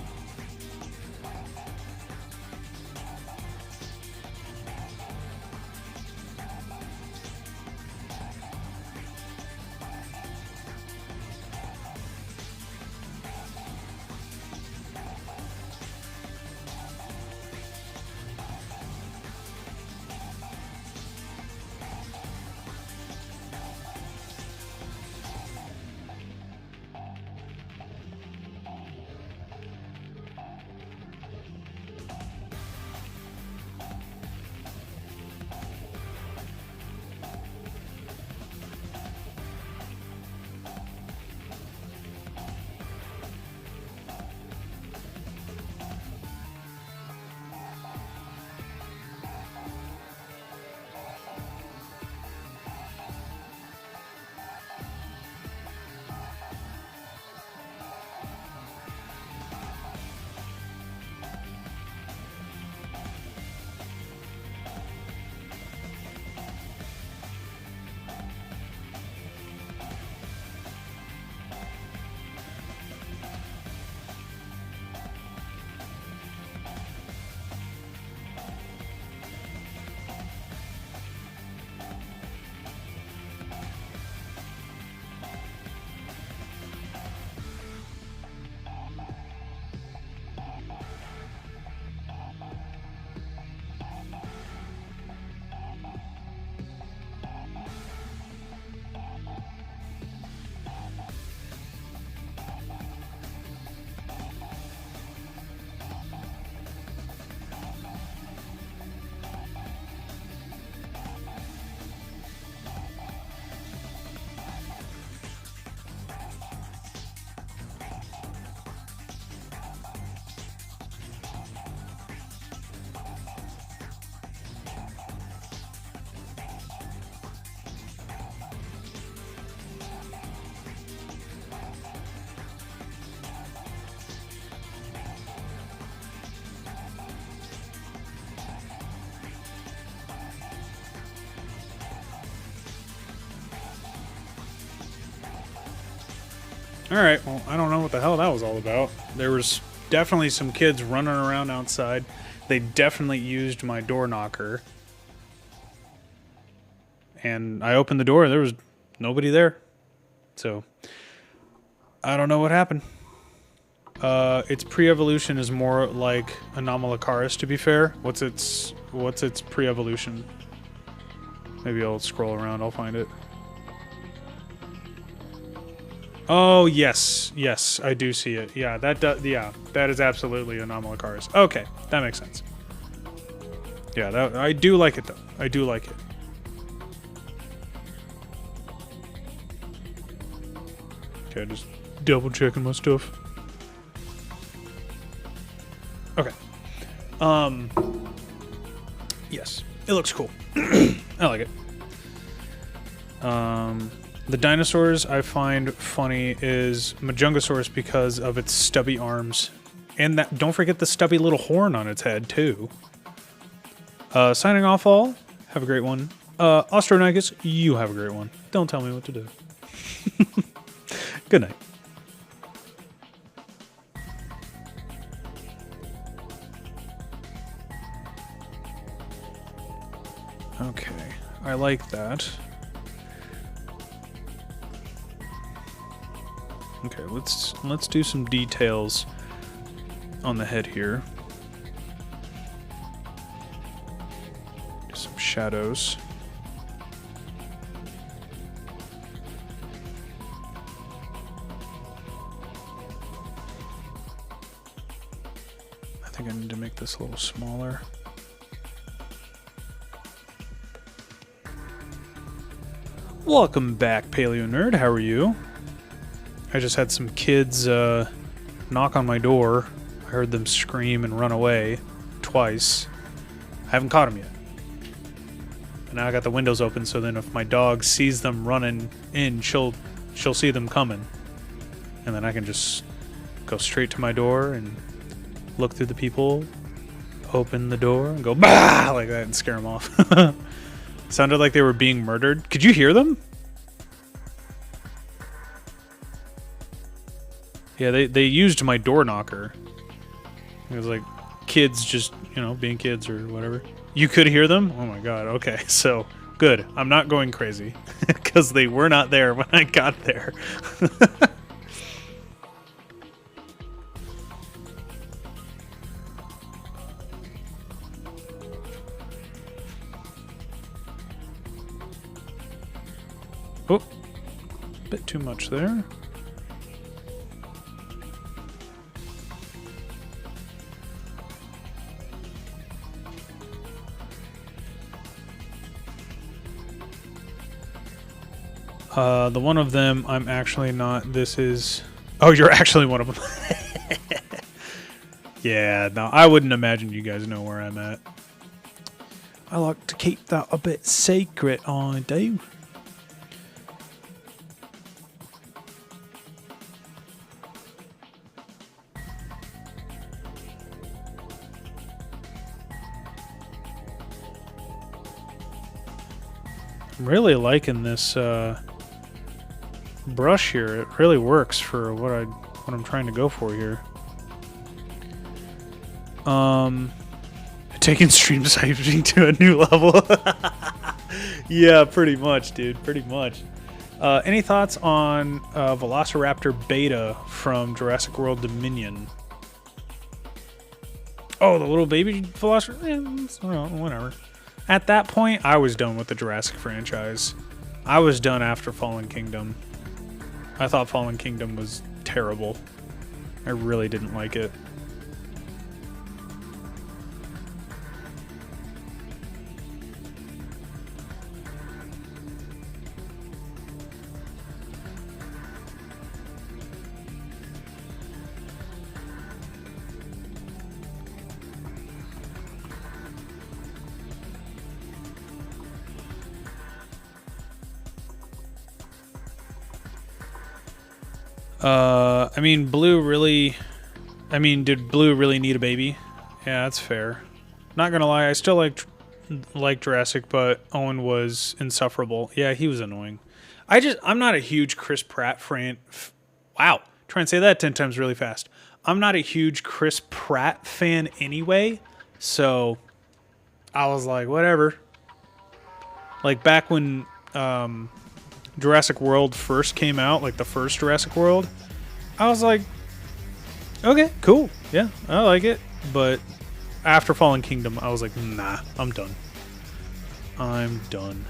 Alright, well, I don't know what the hell that was all about. There was definitely some kids running around outside. They definitely used my door knocker. And I opened the door, there was nobody there. So, I don't know what happened. Its pre-evolution is more like Anomalocaris, to be fair. What's its pre-evolution? Maybe I'll scroll around, I'll find it. Oh, yes. Yes, I do see it. Yeah, that is absolutely Anomalocaris. Okay, that makes sense. Yeah, I do like it, though. I do like it. Okay, just double checking my stuff. Okay. Yes, it looks cool. I like it. The dinosaurs I find funny is Majungasaurus because of its stubby arms. And that, don't forget the stubby little horn on its head, too. Signing off all. Have a great one. Ostronigus, you have a great one. Don't tell me what to do. Good night. Okay, I like that. Okay, let's do some details on the head here. Do some shadows. I think I need to make this a little smaller. Welcome back, Paleo Nerd. How are you? I just had some kids knock on my door. I heard them scream and run away twice. I haven't caught them yet. And now I got the windows open, so then if my dog sees them running in, she'll see them coming. And then I can just go straight to my door and look through the people, open the door, and go bah like that and scare them off. Sounded like they were being murdered. Could you hear them? Yeah, they used my door knocker. It was like kids just, you know, being kids or whatever. You could hear them? Oh my god, okay. So, good. I'm not going crazy. Because they were not there when I got there. Oh, bit too much there. The one of them, I'm actually not. This is... Oh, you're actually one of them. Yeah, no, I wouldn't imagine you guys know where I'm at. I like to keep that a bit secret, I do. I'm really liking this brush here. It really works for what I'm trying to go for here. Taking stream sniping to a new level. Yeah, pretty much, dude. Pretty much. Any thoughts on Velociraptor Beta from Jurassic World Dominion? Oh, the little baby Velociraptor? Whatever. At that point, I was done with the Jurassic franchise. I was done after Fallen Kingdom. I thought Fallen Kingdom was terrible. I really didn't like it. I mean, Blue really... I mean, did Blue really need a baby? Yeah, that's fair. Not gonna lie, I still like Jurassic, but Owen was insufferable. Yeah, he was annoying. I'm not a huge Chris Pratt Wow. Try and say that 10 times really fast. I'm not a huge Chris Pratt fan anyway, so I was like, whatever. Like back when Jurassic World first came out, like the first Jurassic World, I was like, okay, cool. Yeah, I like it. But after Fallen Kingdom, I was like, nah, I'm done. I'm done.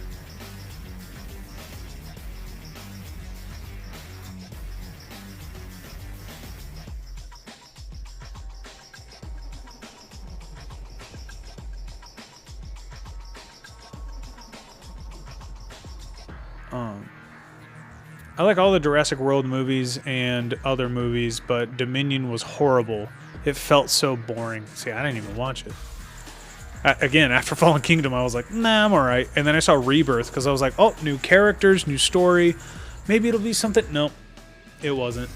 I like all the Jurassic World movies and other movies, but Dominion was horrible. It felt so boring. See, I didn't even watch it. Again, after Fallen Kingdom, I was like, nah, I'm alright. And then I saw Rebirth, because I was like, oh, new characters, new story. Maybe it'll be something. No, it wasn't.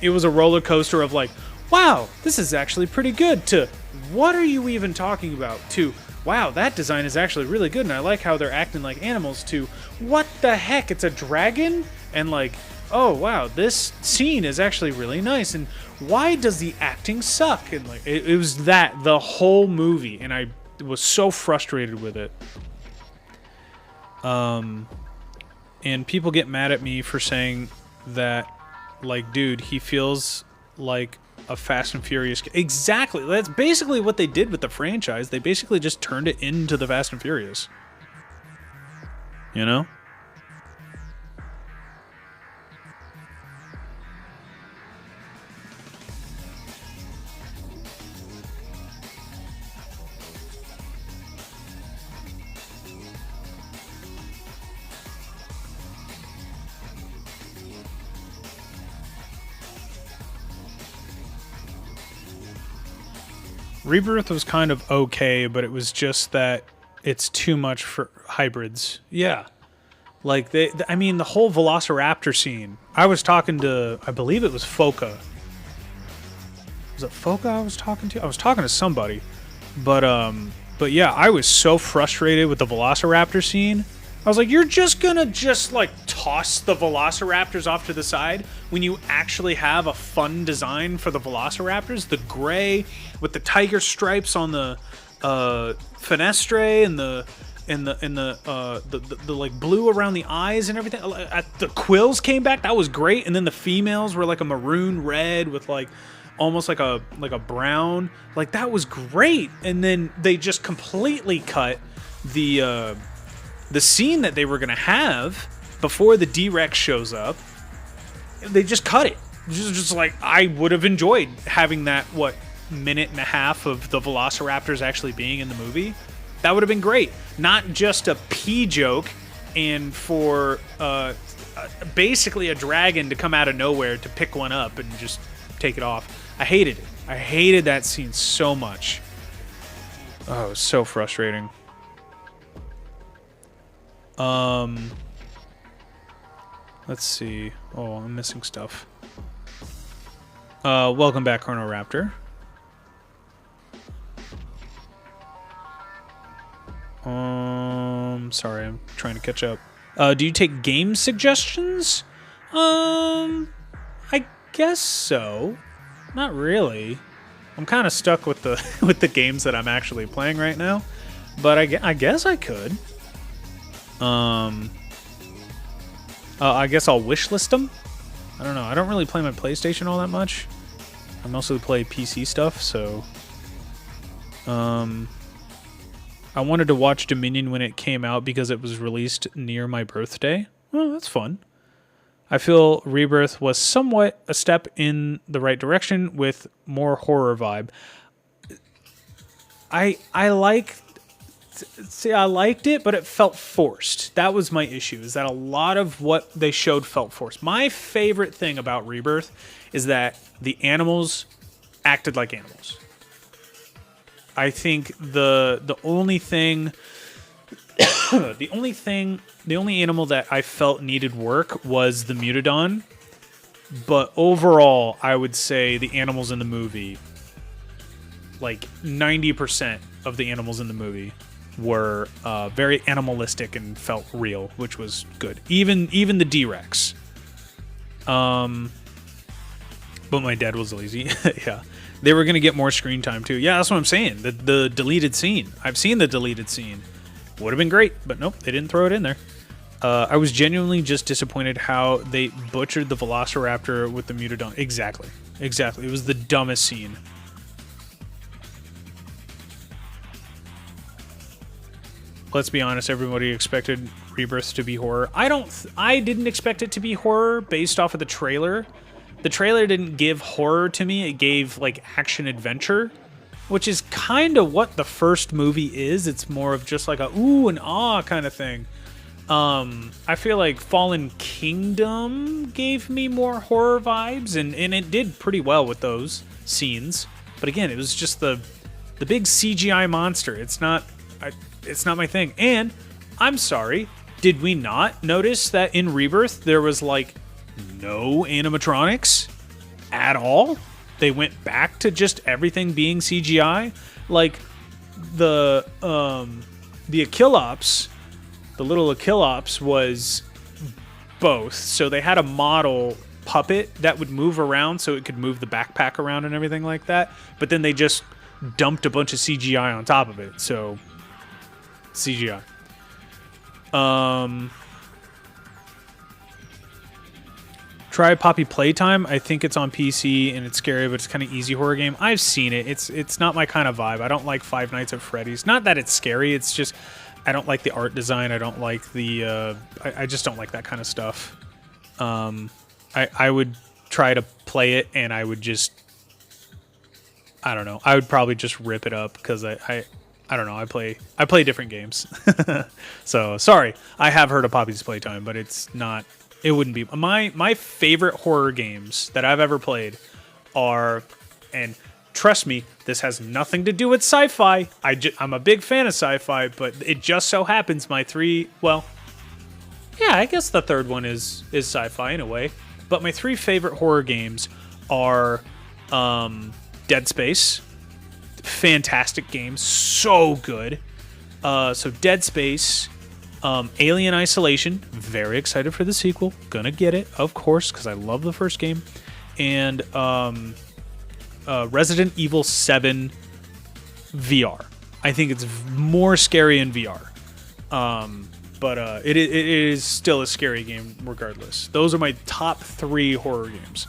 It was a roller coaster of like, wow, this is actually pretty good, to what are you even talking about, to wow, that design is actually really good, and I like how they're acting like animals, to what the heck, it's a dragon? And like, oh wow, this scene is actually really nice, and why does the acting suck? And like, it was that the whole movie, and I was so frustrated with it. And people get mad at me for saying that, like, dude, he feels like a Fast and Furious. Exactly, that's basically what they did with the franchise. They basically just turned it into the Fast and Furious. You know? Rebirth was kind of okay, but it was just that it's too much for hybrids. Yeah. Like, I mean, the whole Velociraptor scene. I was talking to, I believe it was Foca. Was it Foca I was talking to? I was talking to somebody. But yeah, I was so frustrated with the Velociraptor scene. I was like, you're just gonna like toss the Velociraptors off to the side when you actually have a fun design for the Velociraptors? The gray with the tiger stripes on the fenestre and the like blue around the eyes and everything. The quills came back. That was great. And then the females were like a maroon red with like almost like a brown. Like, that was great. And then they just completely cut the scene that they were going to have before the D-Rex shows up. They just cut it. Just like, I would have enjoyed having that, minute and a half of the Velociraptors actually being in the movie. That would have been great. Not just a pee joke and for basically a dragon to come out of nowhere to pick one up and just take it off. I hated it. I hated that scene so much. Oh, it was so frustrating. Let's see. Oh, I'm missing stuff. Welcome back, Chrono Raptor. Sorry, I'm trying to catch up. Do you take game suggestions? I guess so. Not really. I'm kind of stuck with the with the games that I'm actually playing right now, but I guess I could. I guess I'll wishlist them. I don't know. I don't really play my PlayStation all that much. I mostly play PC stuff, so I wanted to watch Dominion when it came out because it was released near my birthday. Well, that's fun. I feel Rebirth was somewhat a step in the right direction with more horror vibe. I liked it, but it felt forced. That was my issue, is that a lot of what they showed felt forced. My favorite thing about Rebirth is that the animals acted like animals. I think the only thing the only animal that I felt needed work was the Mutodon. But overall, I would say the animals in the movie, like 90% of the animals in the movie were very animalistic and felt real, which was good. Even the D-Rex. But my dad was lazy. Yeah. They were going to get more screen time, too. Yeah, that's what I'm saying. The deleted scene. I've seen the deleted scene. Would have been great, but nope, they didn't throw it in there. I was genuinely just disappointed how they butchered the Velociraptor with the Mutadon. Exactly. Exactly. It was the dumbest scene. Let's be honest, everybody expected Rebirth to be horror. I didn't expect it to be horror based off of the trailer. The trailer didn't give horror to me. It gave like action adventure, which is kind of what the first movie is. It's more of just like a ooh and ah kind of thing. I feel like Fallen Kingdom gave me more horror vibes, and it did pretty well with those scenes. But again, it was just the big CGI monster. It's not my thing. And I'm sorry, did we not notice that in Rebirth there was like no animatronics at all? They went back to just everything being CGI. Like the Achillops, the little Achillops was both. So they had a model puppet that would move around so it could move the backpack around and everything like that. But then they just dumped a bunch of CGI on top of it. So CGI. Try Poppy Playtime. I think it's on PC and it's scary, but it's kind of easy horror game. I've seen it. It's not my kind of vibe. I don't like Five Nights at Freddy's. Not that it's scary. It's just I don't like the art design. I don't like the. I just don't like that kind of stuff. I would try to play it and I would just. I don't know. I would probably just rip it up because I don't know. I play different games. So sorry. I have heard of Poppy's Playtime, but it's not. It wouldn't be my favorite horror games that I've ever played are, and trust me, this has nothing to do with sci-fi. I'm a big fan of sci-fi, but it just so happens my three. Well, yeah, I guess the third one is sci-fi in a way. But my three favorite horror games are Dead Space. Fantastic game, so good. So Dead Space, Alien Isolation, very excited for the sequel, gonna get it, of course, because I love the first game, and Resident Evil 7 VR. I think it's more scary in VR, but it is still a scary game regardless. Those are my top 3 horror games.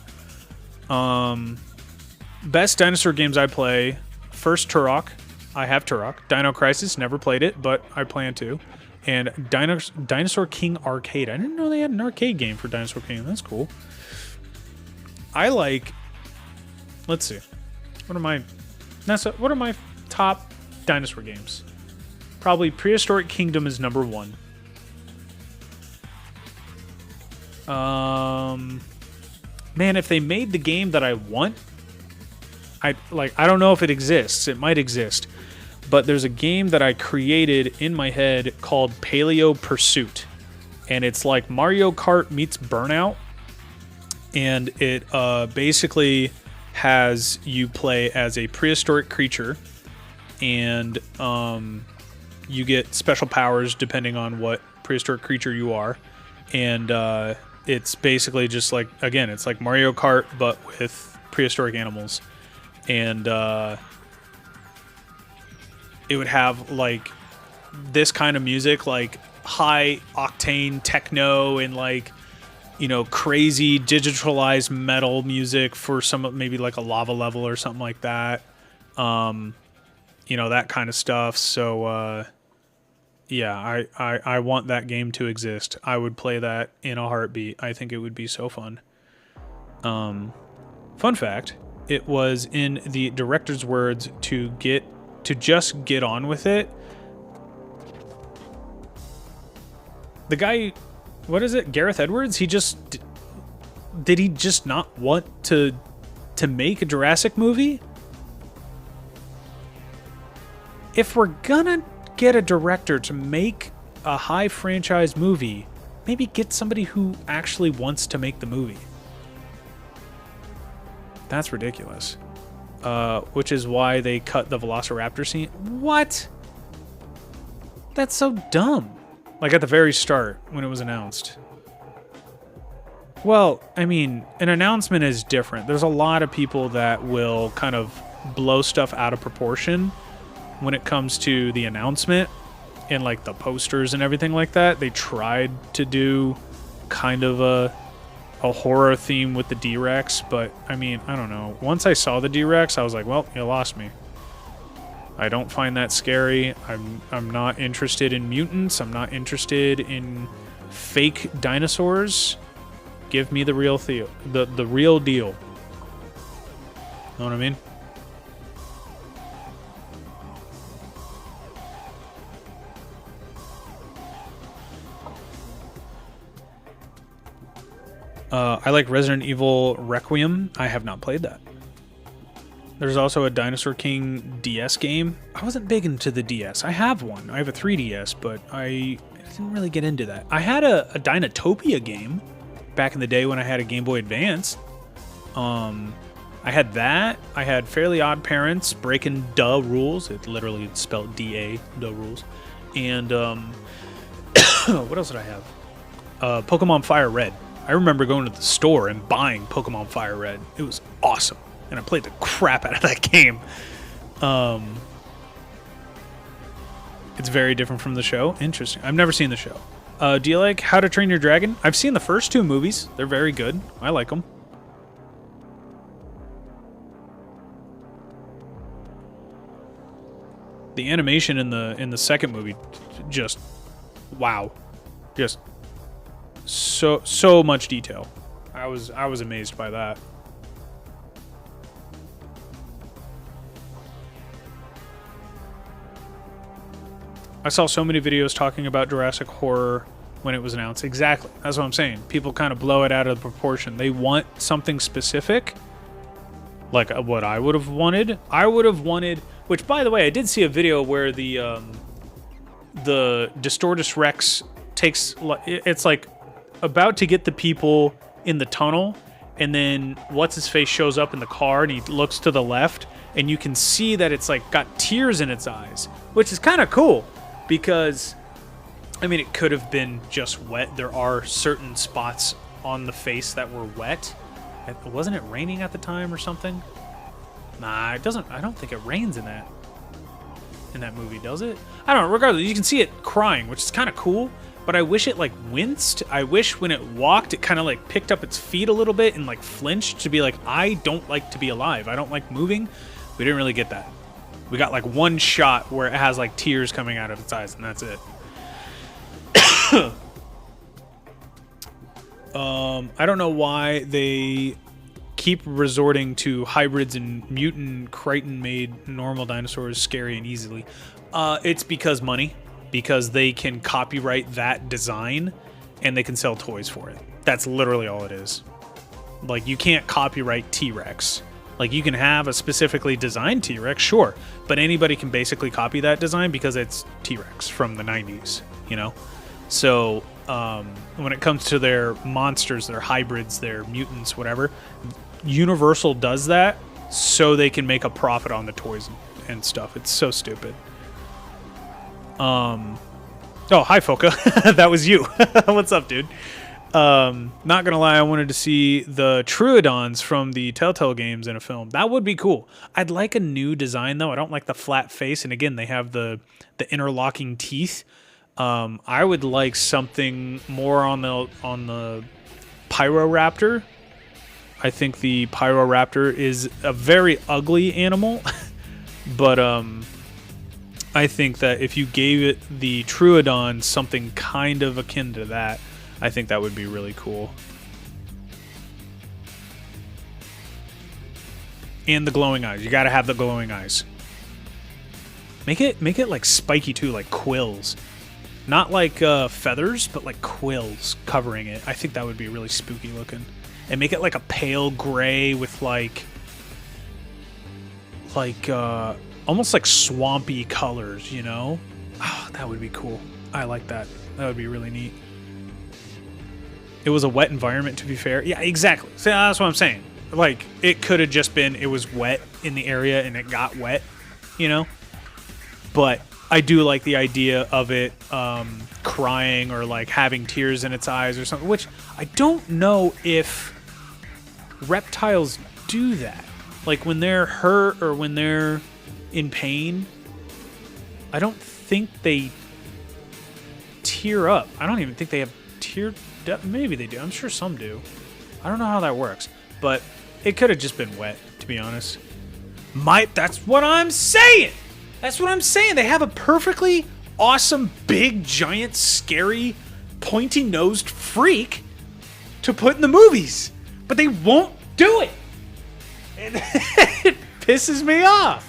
Best dinosaur games I play. First, Turok. I have Turok. Dino Crisis, never played it, but I plan to. And Dinosaur King Arcade. I didn't know they had an arcade game for Dinosaur King. That's cool. I like... Let's see. What are my top dinosaur games? Probably Prehistoric Kingdom is number 1. Man, if they made the game that I want... I don't know if it exists. It might exist. But there's a game that I created in my head called Paleo Pursuit. And it's like Mario Kart meets Burnout. And it basically has you play as a prehistoric creature. And you get special powers depending on what prehistoric creature you are. And it's basically just like, again, it's like Mario Kart, but with prehistoric animals. And it would have like this kind of music, like high octane techno and like, you know, crazy digitalized metal music for some, maybe like a lava level or something like that. You know, that kind of stuff. So yeah, I want that game to exist. I would play that in a heartbeat. I think it would be so fun. Fun fact. It was in the director's words to just get on with it. The guy, what is it? Gareth Edwards? Did he just not want to make a Jurassic movie? If we're gonna get a director to make a high franchise movie, maybe get somebody who actually wants to make the movie. That's ridiculous. Which is why they cut the Velociraptor scene. What? That's so dumb. Like at the very start when it was announced. Well, I mean, an announcement is different. There's a lot of people that will kind of blow stuff out of proportion when it comes to the announcement and like the posters and everything like that. They tried to do kind of a horror theme with the D-Rex, but I mean, I don't know. Once I saw the D-Rex, I was like, well, you lost me. I don't find that scary. I'm not interested in mutants. I'm not interested in fake dinosaurs. Give me the real the real deal. Know what I mean? I like Resident Evil Requiem. I have not played that. There's also a Dinosaur King DS game. I wasn't big into the DS. I have one. I have a 3DS, but I didn't really get into that. I had a Dinotopia game back in the day when I had a Game Boy Advance. I had that. I had Fairly Odd Parents, Breaking Duh Rules. It literally it's spelled D-A, Duh Rules. And what else did I have? Pokemon Fire Red. I remember going to the store and buying Pokemon Fire Red. It was awesome. And I played the crap out of that game. It's very different from the show. Interesting. I've never seen the show. Do you like How to Train Your Dragon? I've seen the first 2 movies. They're very good. I like them. The animation in the second movie, just wow, just so much detail. I was amazed by that. I saw so many videos talking about Jurassic Horror when it was announced. Exactly. That's what I'm saying. People kind of blow it out of proportion. They want something specific, like what I would have wanted. I would have wanted, which by the way, I did see a video where the Distortus Rex takes, it's like about to get the people in the tunnel, and then what's-his-face shows up in the car, and he looks to the left, and you can see that it's like got tears in its eyes, which is kind of cool. Because, I mean, it could have been just wet. There are certain spots on the face that were wet. Wasn't it raining at the time or something? Nah, it doesn't. I don't think it rains in that movie, does it? I don't know. Regardless, you can see it crying, which is kind of cool. But I wish it like winced. I wish when it walked, it kind of like picked up its feet a little bit and like flinched to be like, I don't like to be alive. I don't like moving. We didn't really get that. We got like one shot where it has like tears coming out of its eyes, and that's it. I don't know why they keep resorting to hybrids and mutant Crichton-made normal dinosaurs scary and easily. It's because money. Because they can copyright that design, and they can sell toys for it. That's literally all it is. Like, you can't copyright T-Rex. Like, you can have a specifically designed T-Rex, sure, but anybody can basically copy that design because it's T-Rex from the 90s, you know? So, when it comes to their monsters, their hybrids, their mutants, whatever, Universal does that so they can make a profit on the toys and stuff. It's so stupid. Oh, hi, Foka. That was you. What's up, dude? Not gonna lie, I wanted to see the Troodons from the Telltale games in a film. That would be cool. I'd like a new design, though. I don't like the flat face, and again, they have the interlocking teeth. I would like something more on the Pyroraptor. I think the Pyroraptor is a very ugly animal, but I think that if you gave it the Troodon something kind of akin to that, I think that would be really cool. And the glowing eyes. You gotta have the glowing eyes. Make it like spiky too, like quills. Not like feathers, but like quills covering it. I think that would be really spooky looking. And make it like a pale gray with like almost like swampy colors, you know? Oh, that would be cool. I like that. That would be really neat. It was a wet environment, to be fair. Yeah, exactly. So that's what I'm saying. Like, it could have just been, it was wet in the area and it got wet, you know? But I do like the idea of it crying or like having tears in its eyes or something, which I don't know if reptiles do that. Like when they're hurt or when they're in pain, I don't think they tear up. I don't even think they have tear depth. Maybe they do. I'm sure some do. I don't know how that works, but it could have just been wet, to be honest. That's what I'm saying. That's what I'm saying. They have a perfectly awesome, big, giant, scary, pointy-nosed freak to put in the movies, but they won't do it. And it pisses me off.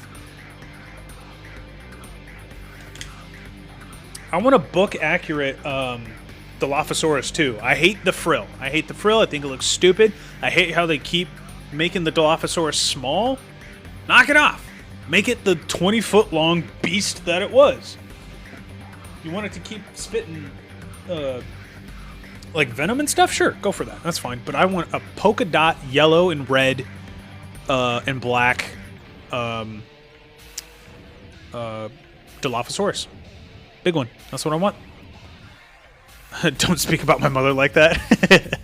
I want a book-accurate Dilophosaurus, too. I hate the frill. I think it looks stupid. I hate how they keep making the Dilophosaurus small. Knock it off. Make it the 20-foot-long beast that it was. You want it to keep spitting, like venom and stuff? Sure, go for that. That's fine. But I want a polka dot yellow and red and black Dilophosaurus. Big one. That's what I want. Don't speak about my mother like that.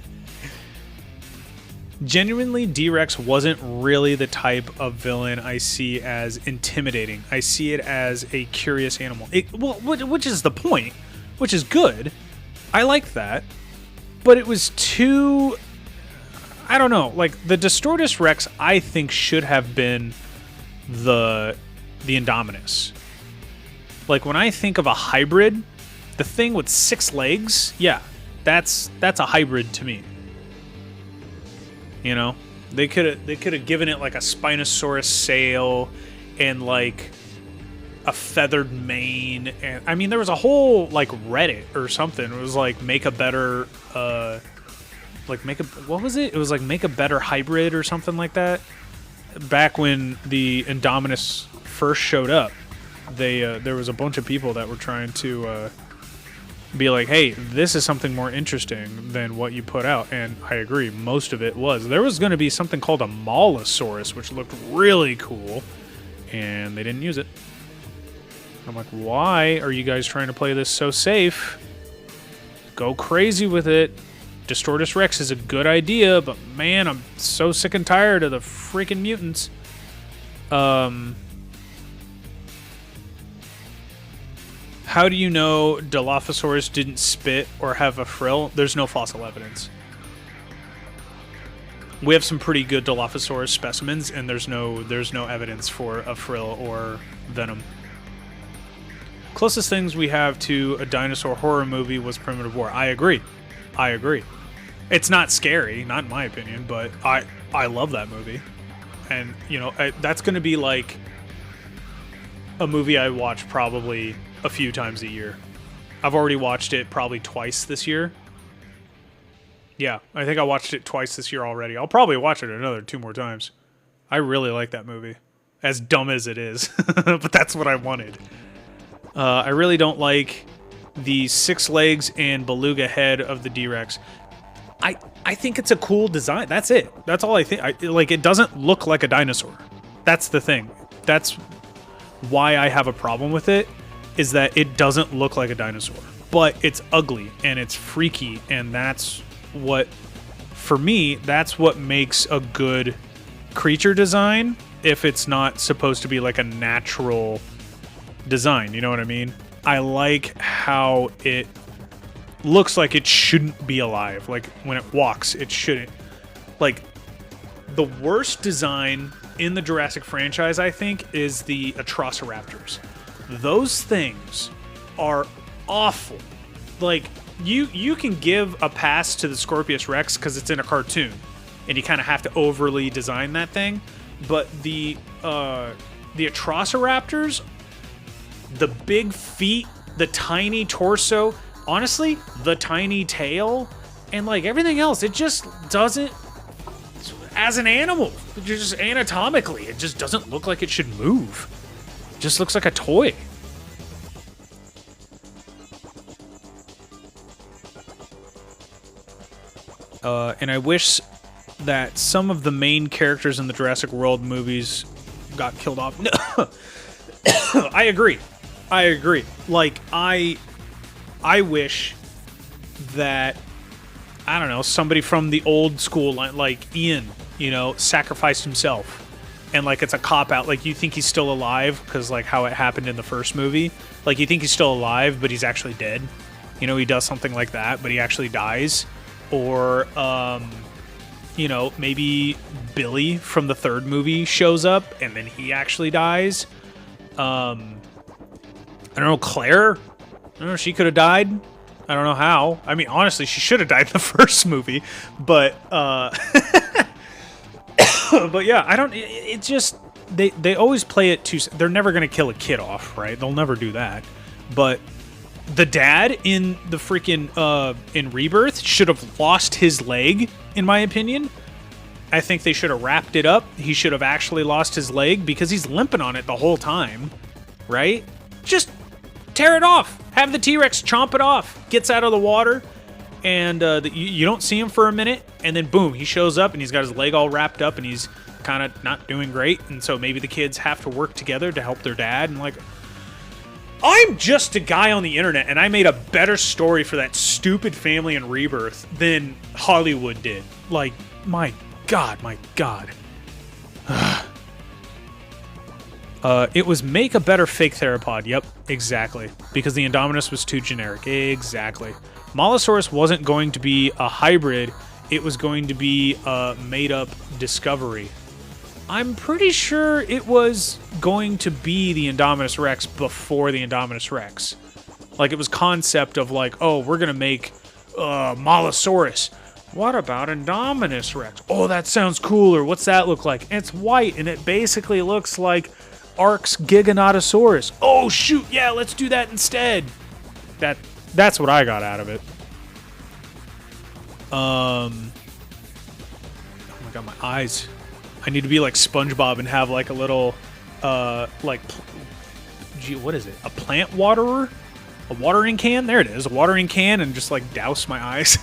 Genuinely, D-Rex wasn't really the type of villain I see as intimidating. I see it as a curious animal. Which is the point, which is good. I like that. But it was too... I don't know. Like, the Distortus Rex, I think, should have been the Indominus. Like, when I think of a hybrid, the thing with 6 legs, yeah, that's a hybrid to me. You know, they could have given it like a Spinosaurus sail and like a feathered mane, and I mean there was a whole like Reddit or something. It was like make a better what was it? It was like make a better hybrid or something like that. Back when the Indominus first showed up, there was a bunch of people that were trying to be like, hey, this is something more interesting than what you put out. And I agree, most of it was. There was going to be something called a Mollosaurus, which looked really cool, and they didn't use it. I'm like, why are you guys trying to play this so safe? Go crazy with it. Distortus Rex is a good idea, but man, I'm so sick and tired of the freaking mutants. How do you know Dilophosaurus didn't spit or have a frill? There's no fossil evidence. We have some pretty good Dilophosaurus specimens, and there's no evidence for a frill or venom. Closest things we have to a dinosaur horror movie was Primitive War. I agree. It's not scary, not in my opinion, but I love that movie. And, you know, that's going to be like a movie I watch probably a few times a year. I've already watched it probably twice this year. Yeah, I think I watched it twice this year already. I'll probably watch it another 2 more times. I really like that movie. As dumb as it is. But that's what I wanted. I really don't like the 6 legs and beluga head of the D-Rex. I think it's a cool design. That's it. That's all I think. Like, it doesn't look like a dinosaur. That's the thing. That's why I have a problem with it, is that it doesn't look like a dinosaur. But it's ugly, and it's freaky, and that's what, for me, that's what makes a good creature design if it's not supposed to be like a natural design. You know what I mean? I like how it looks like it shouldn't be alive. Like, when it walks, it shouldn't. Like, the worst design in the Jurassic franchise, I think, is the Atrociraptors. Those things are awful. Like, you can give a pass to the Scorpius Rex because it's in a cartoon, and you kind of have to overly design that thing. But the Atrociraptors, the big feet, the tiny torso, honestly, the tiny tail, and like everything else, it just doesn't, as an animal, just anatomically, it just doesn't look like it should move. It just looks like a toy. And I wish that some of the main characters in the Jurassic World movies got killed off. No. I agree. I agree. Like, I wish that, I don't know, somebody from the old school, like Ian, you know, sacrificed himself. And, like, it's a cop-out. Like, you think he's still alive because, like, how it happened in the first movie. Like, you think he's still alive, but he's actually dead. You know, he does something like that, but he actually dies. Or, you know, maybe Billy from the third movie shows up, and then he actually dies. I don't know, Claire? I don't know, she could have died. I don't know how. I mean, honestly, she should have died in the first movie. But, but yeah, I don't... It just... They always play it too... They're never going to kill a kid off, right? They'll never do that. But the dad in the freaking... in Rebirth should have lost his leg, in my opinion. I think they should have wrapped it up. He should have actually lost his leg because he's limping on it the whole time, right? Just tear it off. Have the T-Rex chomp it off. Gets out of the water, and you don't see him for a minute, and then boom, he shows up, and he's got his leg all wrapped up, and he's kind of not doing great, and so maybe the kids have to work together to help their dad, and like... I'm just a guy on the internet, and I made a better story for that stupid family in Rebirth than Hollywood did. Like, my God, my God. It was make a better fake theropod. Yep, exactly. Because the Indominus was too generic. Exactly. Mollosaurus wasn't going to be a hybrid. It was going to be a made-up discovery. I'm pretty sure it was going to be the Indominus Rex before the Indominus Rex. Like, it was concept of like, oh, we're going to make Mollosaurus. What about Indominus Rex? Oh, that sounds cooler. What's that look like? It's white, and it basically looks like Ark's Giganotosaurus. Oh, shoot, yeah, let's do that instead. That's what I got out of it. Oh my God, my eyes. I need to be like SpongeBob and have like a little, gee, what is it? A plant waterer? A watering can? There it is, a watering can, and just like douse my eyes.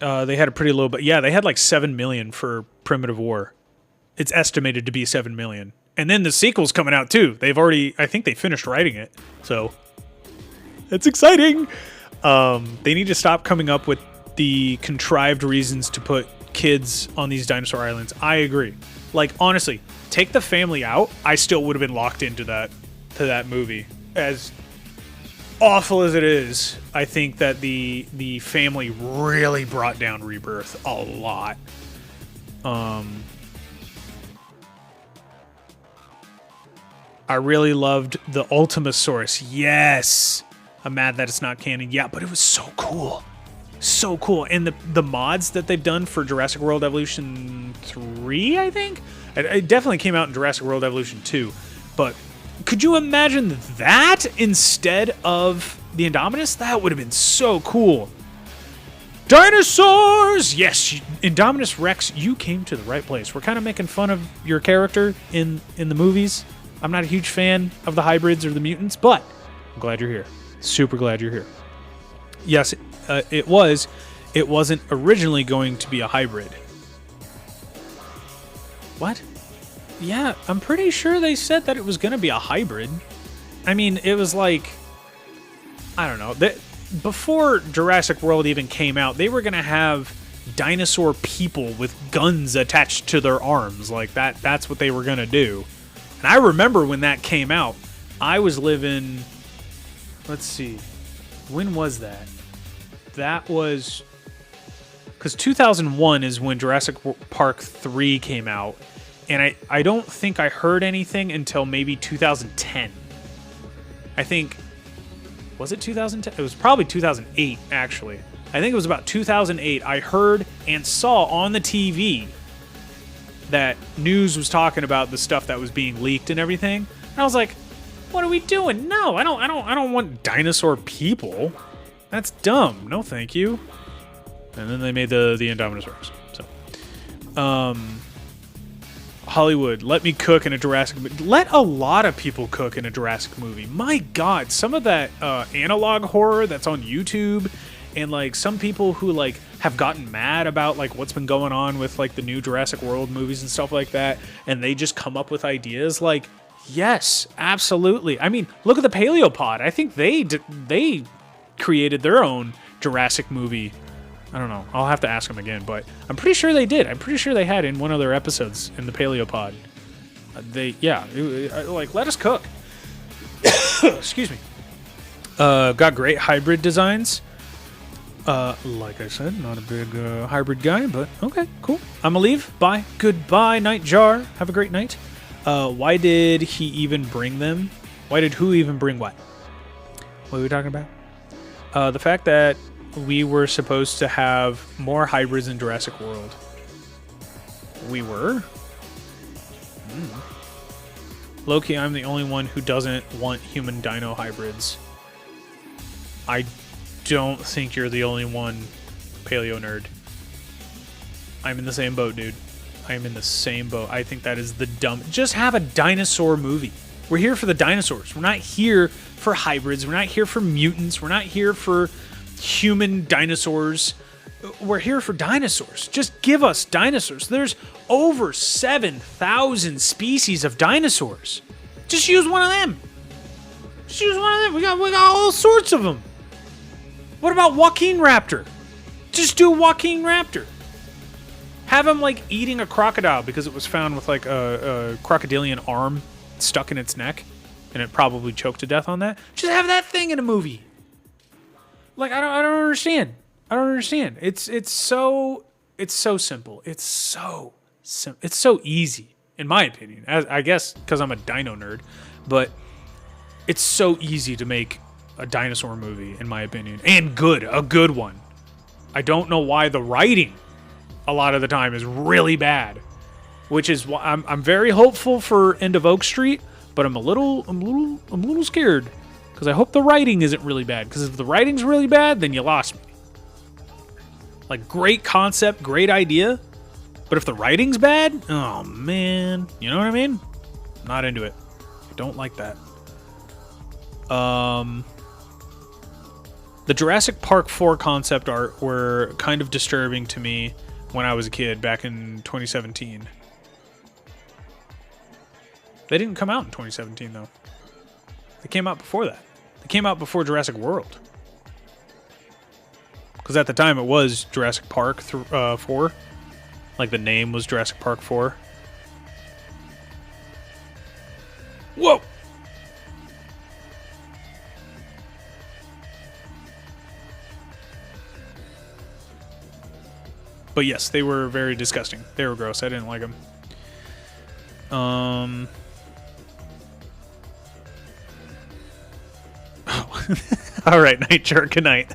They had a pretty low, but yeah, they had like 7 million for Primitive War. It's estimated to be 7 million. And then the sequel's coming out too. They've already, I think they finished writing it. So it's exciting. They need to stop coming up with the contrived reasons to put kids on these dinosaur islands. I agree. Like, honestly, take the family out, I still would have been locked into that movie. As awful as it is, I think that the family really brought down Rebirth a lot. I really loved the Ultimasaurus. Yes! I'm mad that it's not canon. Yeah, but it was so cool. So cool. And the mods that they've done for Jurassic World Evolution 3, I think? It definitely came out in Jurassic World Evolution 2. But could you imagine that instead of the Indominus? That would have been so cool. Dinosaurs! Yes, Indominus Rex, you came to the right place. We're kind of making fun of your character in the movies. I'm not a huge fan of the hybrids or the mutants, but I'm glad you're here. Super glad you're here. Yes, it was. It wasn't originally going to be a hybrid. What? Yeah, I'm pretty sure they said that it was going to be a hybrid. I mean, it was like, I don't know. Before Jurassic World even came out, they were going to have dinosaur people with guns attached to their arms. Like, that's what they were going to do. And I remember when that came out, I was living... Let's see. When was that? That was... Because 2001 is when Jurassic Park 3 came out. And I don't think I heard anything until maybe 2010. I think... Was it 2010? It was probably 2008, actually. I think it was about 2008. I heard and saw on the TV that news was talking about the stuff that was being leaked and everything. And I was like, what are we doing? No, I don't want dinosaur people. That's dumb. No, thank you. And then they made the Indominus Rex. So, Hollywood, let me cook in a Jurassic movie. Let a lot of people cook in a Jurassic movie. My God, some of that analog horror that's on YouTube and like some people who like have gotten mad about like what's been going on with like the new Jurassic World movies and stuff like that, and they just come up with ideas like, yes, absolutely. I mean, look at the Paleopod. I think they created their own Jurassic movie. I don't know. I'll have to ask them again, but I'm pretty sure they did. I'm pretty sure they had in one of their episodes in the Paleopod. Like, let us cook. Excuse me. Got great hybrid designs. Like I said, not a big hybrid guy, but okay, cool. I'm gonna leave. Bye. Goodbye, Nightjar. Have a great night. Why did he even bring them? Why did who even bring what? What are we talking about? The fact that we were supposed to have more hybrids in Jurassic World. We were? Loki, I'm the only one who doesn't want human dino hybrids. I don't think you're the only one, Paleo Nerd. I'm in the same boat, dude. I am in the same boat. I think that is the dumb... Just have a dinosaur movie. We're here for the dinosaurs. We're not here for hybrids. We're not here for mutants. We're not here for human dinosaurs. We're here for dinosaurs. Just give us dinosaurs. There's over 7,000 species of dinosaurs. Just use one of them. Just use one of them. We got all sorts of them. What about Joaquin Raptor? Just do Joaquin Raptor. Have him like eating a crocodile because it was found with like a crocodilian arm stuck in its neck, and it probably choked to death on that. Just have that thing in a movie. Like I don't understand. I don't understand. It's so simple. It's so easy, in my opinion. I guess because I'm a dino nerd, but it's so easy to make a dinosaur movie, in my opinion, and a good one. I don't know why the writing a lot of the time is really bad, which is why I'm very hopeful for End of Oak Street, but I'm a little scared because I hope the writing isn't really bad. Because if the writing's really bad, then you lost me. Like, great concept, great idea, but if the writing's bad, oh man, you know what I mean? Not into it. I don't like that. The Jurassic Park 4 concept art were kind of disturbing to me when I was a kid back in 2017. They didn't come out in 2017, though. They came out before that. They came out before Jurassic World. Because at the time it was Jurassic Park 4. Like the name was Jurassic Park 4. Whoa! But yes, they were very disgusting. They were gross. I didn't like them. All right, night jerk. Good night.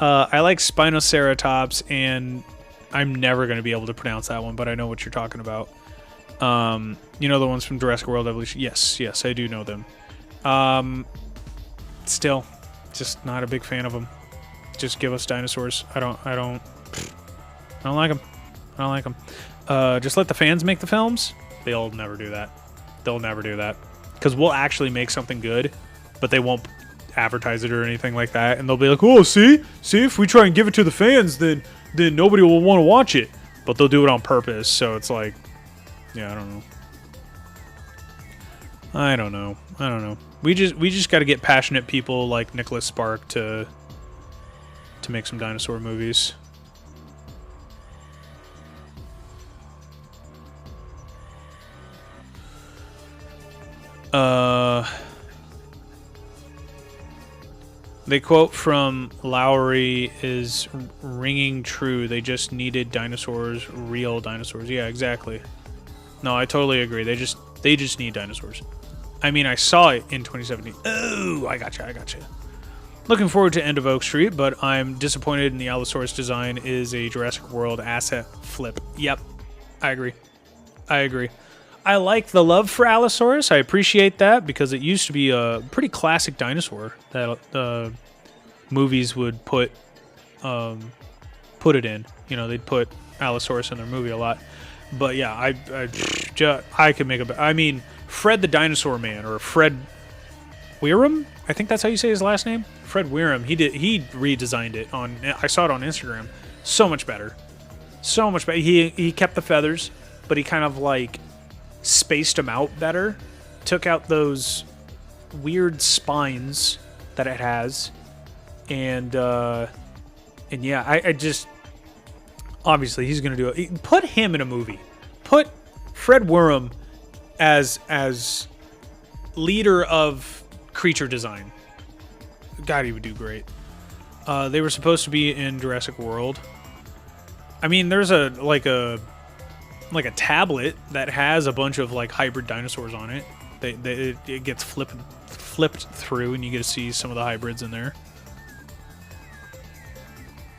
I like Spinoceratops, and I'm never going to be able to pronounce that one, but I know what you're talking about. You know the ones from Jurassic World Evolution? Yes, I do know them. Still, just not a big fan of them. Just give us dinosaurs. I don't like them. I don't like them. Just let the fans make the films. They'll never do that. They'll never do that. Because we'll actually make something good, but they won't advertise it or anything like that. And they'll be like, oh, see, if we try and give it to the fans, then nobody will want to watch it. But they'll do it on purpose. So it's like, yeah, I don't know. We just got to get passionate people like Nicholas Spark to make some dinosaur movies. They quote from Lowry is ringing true. They just needed dinosaurs, real dinosaurs. Yeah, exactly. No, I totally agree. They just need dinosaurs. I mean, I saw it in 2017. Oh, I gotcha. Looking forward to End of Oak Street, but I'm disappointed in the Allosaurus design is a Jurassic World asset flip. Yep, I agree. I like the love for Allosaurus. I appreciate that because it used to be a pretty classic dinosaur that movies would put it in. You know, they'd put Allosaurus in their movie a lot. But yeah, I could make I mean, Fred the Dinosaur Man or Fred Wirum? I think that's how you say his last name. Fred Wirum. He redesigned it on. I saw it on Instagram. So much better. So much better. He kept the feathers, but he kind of like spaced them out better. Took out those weird spines that it has, and yeah, I just obviously he's gonna do it. Put him in a movie. Put Fred Wirum as leader of creature design. God, he would do great. They were supposed to be in Jurassic World. I mean, there's a tablet that has a bunch of like hybrid dinosaurs on it. It gets flipped through, and you get to see some of the hybrids in there.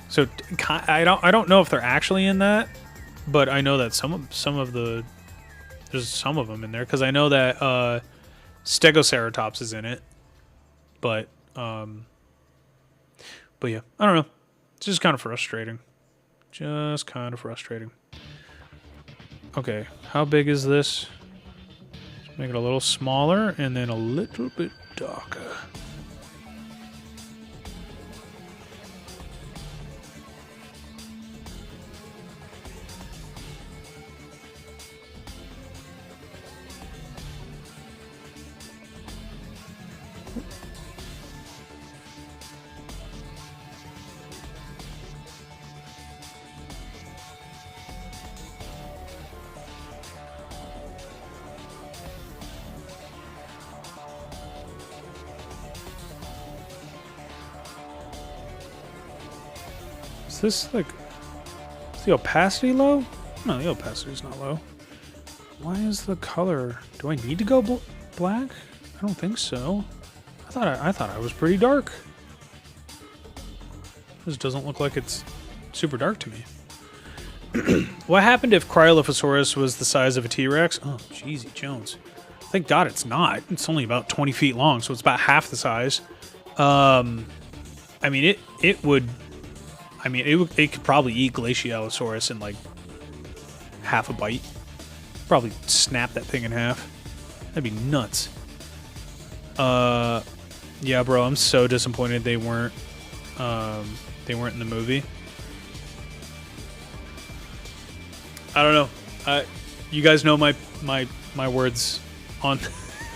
So I don't know if they're actually in that, but I know that there's some of them in there, because I know that Stegoceratops is in it. But yeah, I don't know. It's just kind of frustrating. Okay, how big is this? Make it a little smaller and then a little bit darker. Is this like, is the opacity low? No, the opacity is not low. Why is the color? Do I need to go black? I don't think so. I thought I was pretty dark. This doesn't look like it's super dark to me. What happened if Cryolophosaurus was the size of a T-Rex? Oh, jeezy Jones. Thank God it's not. It's only about 20 feet long, so it's about half the size. I mean, it would. I mean, it could probably eat Glacialosaurus in like half a bite. Probably snap that thing in half. That'd be nuts. Yeah, bro, I'm so disappointed they weren't in the movie. I don't know. You guys know my words on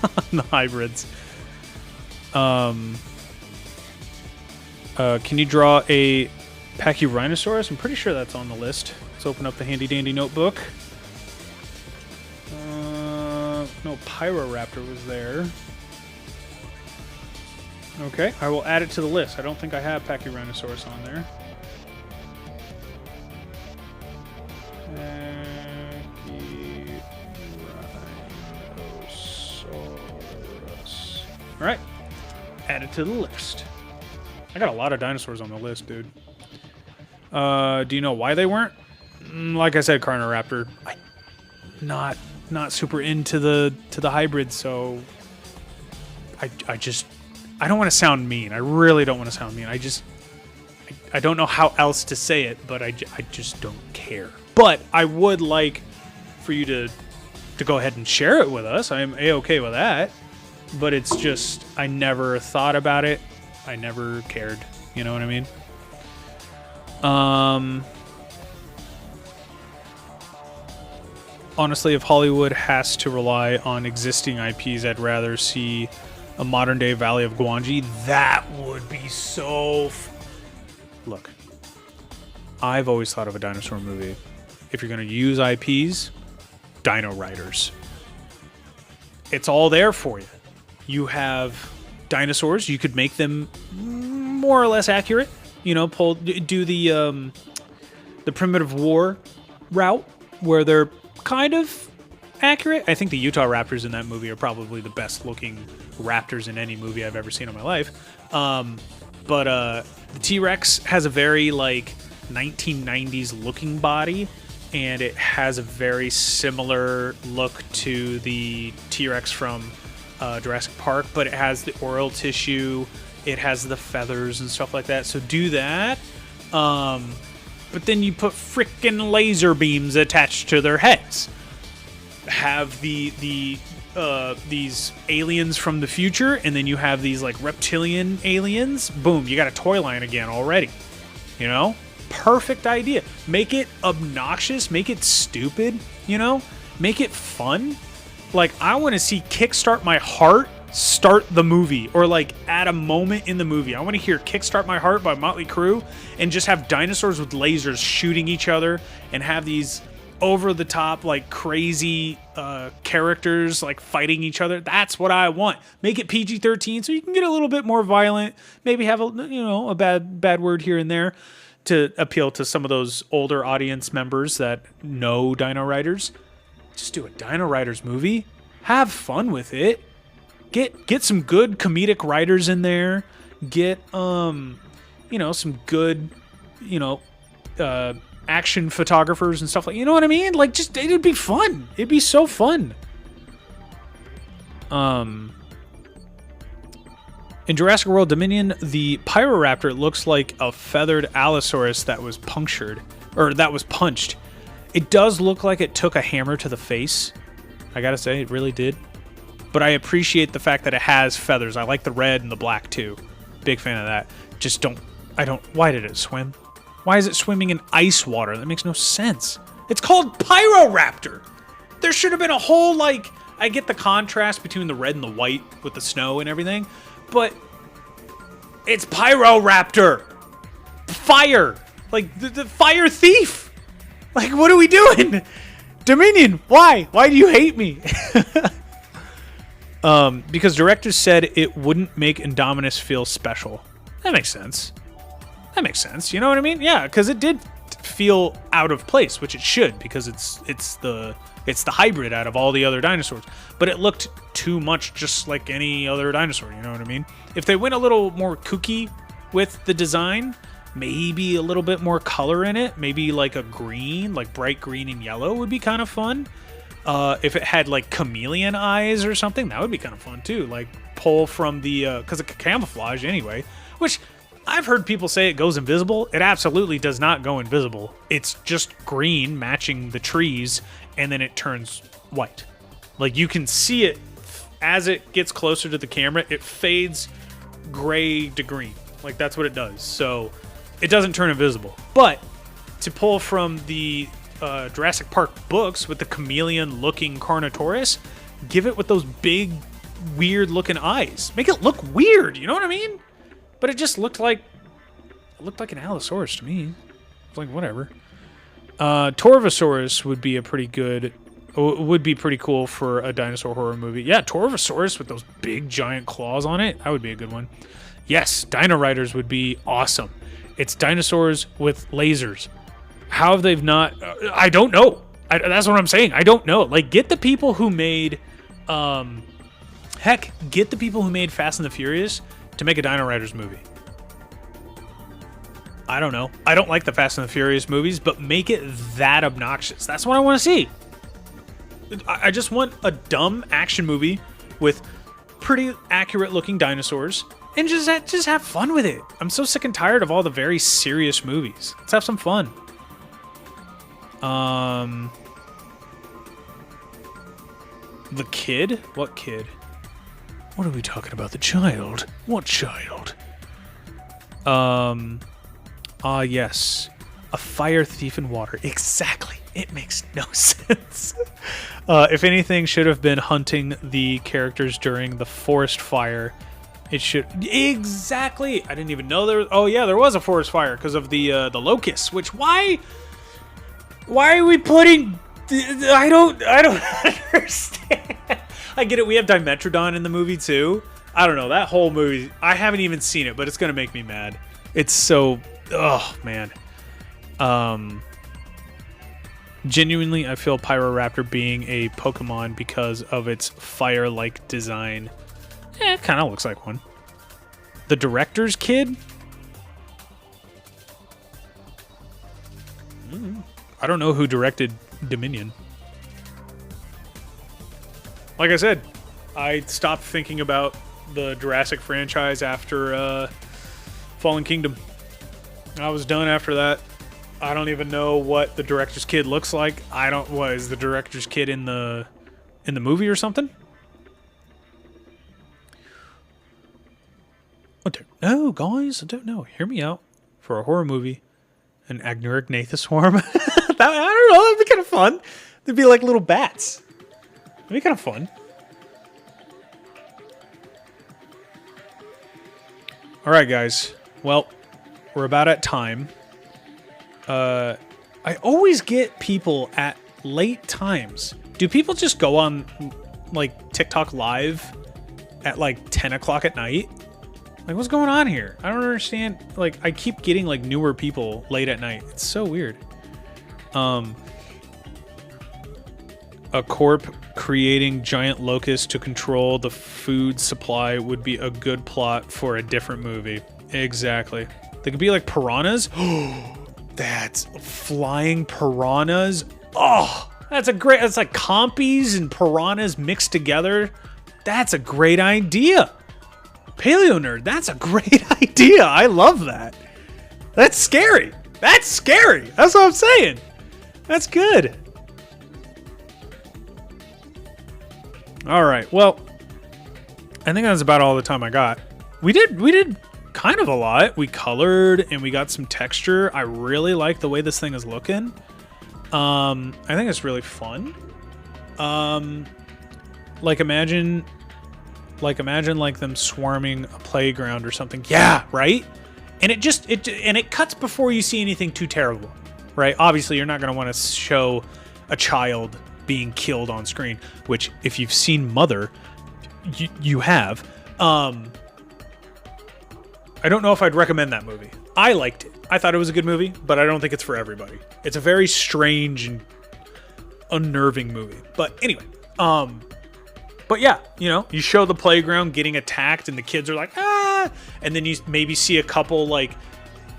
on the hybrids. Can you draw a Pachyrhinosaurus? I'm pretty sure that's on the list. Let's open up the handy dandy notebook. No, Pyroraptor was there. Okay, I will add it to the list. I don't think I have Pachyrhinosaurus on there. Pachyrhinosaurus. Alright, add it to the list. I got a lot of dinosaurs on the list, dude. Do you know why they weren't? Like I said, Carnoraptor. Not super into the hybrids, so I don't want to sound mean. I really don't want to sound mean. I don't know how else to say it, but I just don't care. But I would like for you to go ahead and share it with us. I'm A-okay with that. But it's just, I never thought about it. I never cared. You know what I mean? Honestly, if Hollywood has to rely on existing IPs, I'd rather see a modern-day Valley of Gwangi. That would be so... Look, I've always thought of a dinosaur movie. If you're going to use IPs, Dino Riders. It's all there for you. You have dinosaurs. You could make them more or less accurate. You know, do the Primitive War route where they're kind of accurate. I think the Utah Raptors in that movie are probably the best looking raptors in any movie I've ever seen in my life. But the T-Rex has a very like 1990s looking body, and it has a very similar look to the T-Rex from Jurassic Park, but it has the oral tissue, it has the feathers and stuff like that. So do that. But then you put frickin' laser beams attached to their heads. have these aliens from the future, and then you have these like reptilian aliens. Boom, you got a toy line again already. You know, perfect idea. Make it obnoxious, make it stupid. You know, make it fun. Like, I want to see Kickstart My Heart start the movie, or like at a moment in the movie. I want to hear Kickstart My Heart by Motley Crue and just have dinosaurs with lasers shooting each other and have these over the top, like crazy characters like fighting each other. That's what I want. Make it PG-13 so you can get a little bit more violent. Maybe have a bad word here and there to appeal to some of those older audience members that know Dino Riders. Just do a Dino Riders movie. Have fun with it. Get some good comedic writers in there. Get some good action photographers and stuff like, you know what I mean? Like, just, it'd be fun. It'd be so fun. In Jurassic World Dominion, the Pyroraptor looks like a feathered Allosaurus that was punched. It does look like it took a hammer to the face. I gotta say, it really did. But I appreciate the fact that it has feathers. I like the red and the black too. Big fan of that. Why did it swim? Why is it swimming in ice water? That makes no sense. It's called Pyroraptor. There should have been a whole, like, I get the contrast between the red and the white with the snow and everything, but it's Pyroraptor. Fire. Like, the fire thief. Like, what are we doing? Dominion, why? Why do you hate me? Because directors said it wouldn't make Indominus feel special. That makes sense. You know what I mean? Yeah, because it did feel out of place, which it should, because it's the hybrid out of all the other dinosaurs. But it looked too much just like any other dinosaur. You know what I mean? If they went a little more kooky with the design, maybe a little bit more color in it, maybe like a green, like bright green and yellow would be kind of fun. If it had like chameleon eyes or something, that would be kind of fun too. Like pull from the, because it could camouflage anyway, which I've heard people say it goes invisible. It absolutely does not go invisible. It's just green matching the trees, and then it turns white. Like, you can see it as it gets closer to the camera, it fades gray to green. Like, that's what it does. So it doesn't turn invisible. But to pull from the Jurassic Park books with the chameleon-looking Carnotaurus, give it with those big, weird-looking eyes. Make it look weird, you know what I mean? But it just looked like an Allosaurus to me. It's like, whatever. Torvosaurus would be pretty cool for a dinosaur horror movie. Yeah, Torvosaurus with those big giant claws on it. That would be a good one. Yes, Dino Riders would be awesome. It's dinosaurs with lasers. How have they not? I don't know. That's what I'm saying. I don't know. Like, get the people who made, get the people who made Fast and the Furious to make a Dino Riders movie. I don't know. I don't like the Fast and the Furious movies, but make it that obnoxious. That's what I want to see. I just want a dumb action movie with pretty accurate looking dinosaurs and just have fun with it. I'm so sick and tired of all the very serious movies. Let's have some fun. The kid? What kid? What are we talking about? The child? What child? Yes. A fire thief in water. Exactly. It makes no sense. If anything should have been hunting the characters during the forest fire, it should... Exactly! I didn't even know there... Oh, yeah, there was a forest fire because of the locusts, which... Why are we putting... I don't understand. I get it. We have Dimetrodon in the movie, too. I don't know. That whole movie... I haven't even seen it, but it's going to make me mad. It's so... Oh, man. Genuinely, I feel Pyroraptor being a Pokemon because of its fire-like design. It kind of looks like one. The director's kid? I don't know who directed Dominion. Like I said, I stopped thinking about the Jurassic franchise after Fallen Kingdom. I was done after that. I don't even know what the director's kid looks like. What is the director's kid in the in the movie or something? I don't know, guys. I don't know. Hear me out. For a horror movie, an Agnuric Nathoswarm. I don't know. That'd be kind of fun. They'd be like little bats. That'd be kind of fun. All right, guys. Well, we're about at time. I always get people at late times. Do people just go on like TikTok live at like 10 o'clock at night? Like, what's going on here? I don't understand. Like, I keep getting like newer people late at night. It's so weird. A corp creating giant locusts to control the food supply would be a good plot for a different movie. Exactly. They could be like piranhas. That's flying piranhas. Oh, that's a great. That's like compies and piranhas mixed together. That's a great idea. Paleo nerd, that's a great idea. I love that. That's scary. That's scary. That's what I'm saying. That's good. All right. Well, I think that's about all the time I got. We did kind of a lot. We colored and we got some texture. I really like the way this thing is looking. I think it's really fun. Imagine like them swarming a playground or something. Yeah, right? And it cuts before you see anything too terrible, right? Obviously, you're not going to want to show a child being killed on screen, which if you've seen Mother, you have. I don't know if I'd recommend that movie. I liked it. I thought it was a good movie, but I don't think it's for everybody. It's a very strange and unnerving movie. But anyway, but yeah, you know, you show the playground getting attacked and the kids are like, ah, and then you maybe see a couple like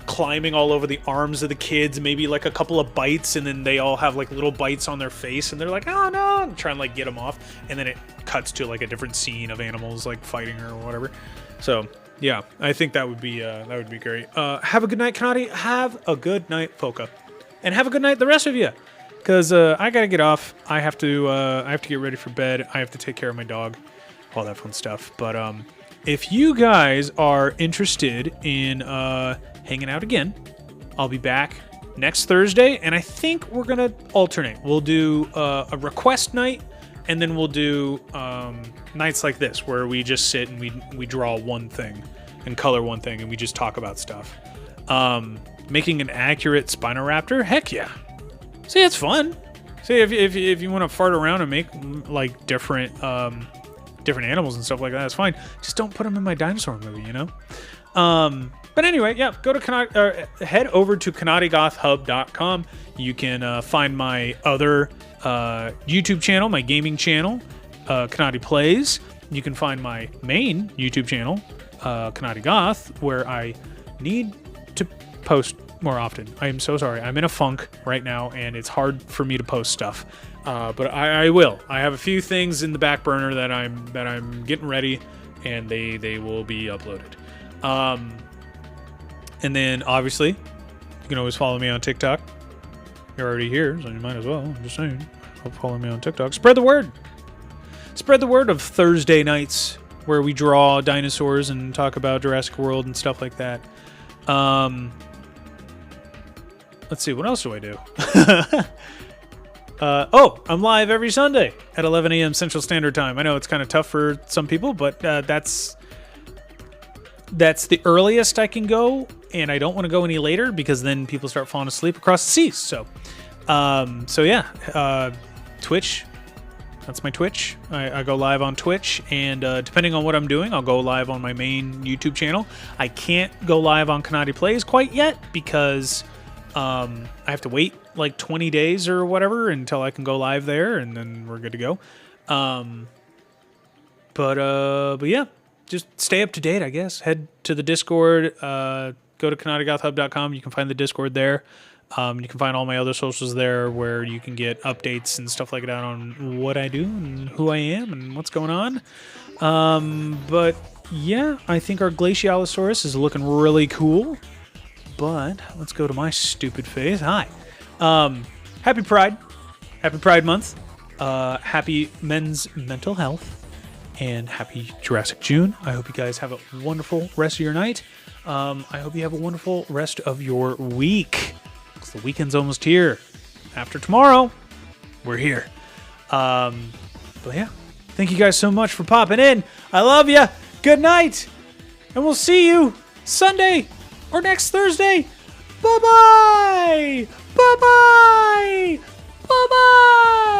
climbing all over the arms of the kids, maybe like a couple of bites, and then they all have like little bites on their face and they're like, oh no, and trying to like get them off, and then it cuts to like a different scene of animals like fighting or whatever. So yeah, I think that would be great. Have a good night, Kanati. Have a good night, Foka, and have a good night, the rest of you. Because I gotta get off. I have to get ready for bed. I have to take care of my dog, all that fun stuff. But if you guys are interested in hanging out again, I'll be back next Thursday, and I think we're gonna alternate. We'll do a request night, and then we'll do nights like this where we just sit and we draw one thing and color one thing, and we just talk about stuff. Making an accurate Spinoraptor, heck yeah. See, it's fun. See, if you want to fart around and make like different animals and stuff like that, it's fine. Just don't put them in my dinosaur movie, you know. But anyway, yeah, go to head over to KanatiGOTHhub.com. You can find my other YouTube channel, my gaming channel, Kanati Plays. You can find my main YouTube channel, KanatiGOTH, where I need to post more often. I am so sorry. I'm in a funk right now, and it's hard for me to post stuff. But I will. I have a few things in the back burner that I'm getting ready, and they will be uploaded. And then obviously, you can always follow me on TikTok. You're already here, so you might as well. I'm just saying. Follow me on TikTok. Spread the word. Spread the word of Thursday nights where we draw dinosaurs and talk about Jurassic World and stuff like that. Let's see, what else do I do? I'm live every Sunday at 11 a.m. Central Standard Time. I know it's kind of tough for some people, but that's the earliest I can go, and I don't want to go any later because then people start falling asleep across the seas. So yeah, Twitch. That's my Twitch. I go live on Twitch, and depending on what I'm doing, I'll go live on my main YouTube channel. I can't go live on Kanati Plays quite yet because I have to wait like 20 days or whatever until I can go live there, and then we're good to go. But yeah, just stay up to date, I guess. Head to the Discord. Go to KanatiGOTHhub.com. You can find the Discord there. You can find all my other socials there where you can get updates and stuff like that on what I do and who I am and what's going on. But yeah, I think our Glacialosaurus is looking really cool. But let's go to my stupid face. Hi. Happy Pride. Happy Pride Month. happy Men's Mental Health and happy Jurassic June. I hope you guys have a wonderful rest of your night. I hope you have a wonderful rest of your week. Because the weekend's almost here. After tomorrow, we're here. But yeah, thank you guys so much for popping in. I love you. Good night. And we'll see you Sunday or next Thursday. Bye-bye. Bye-bye. Bye-bye.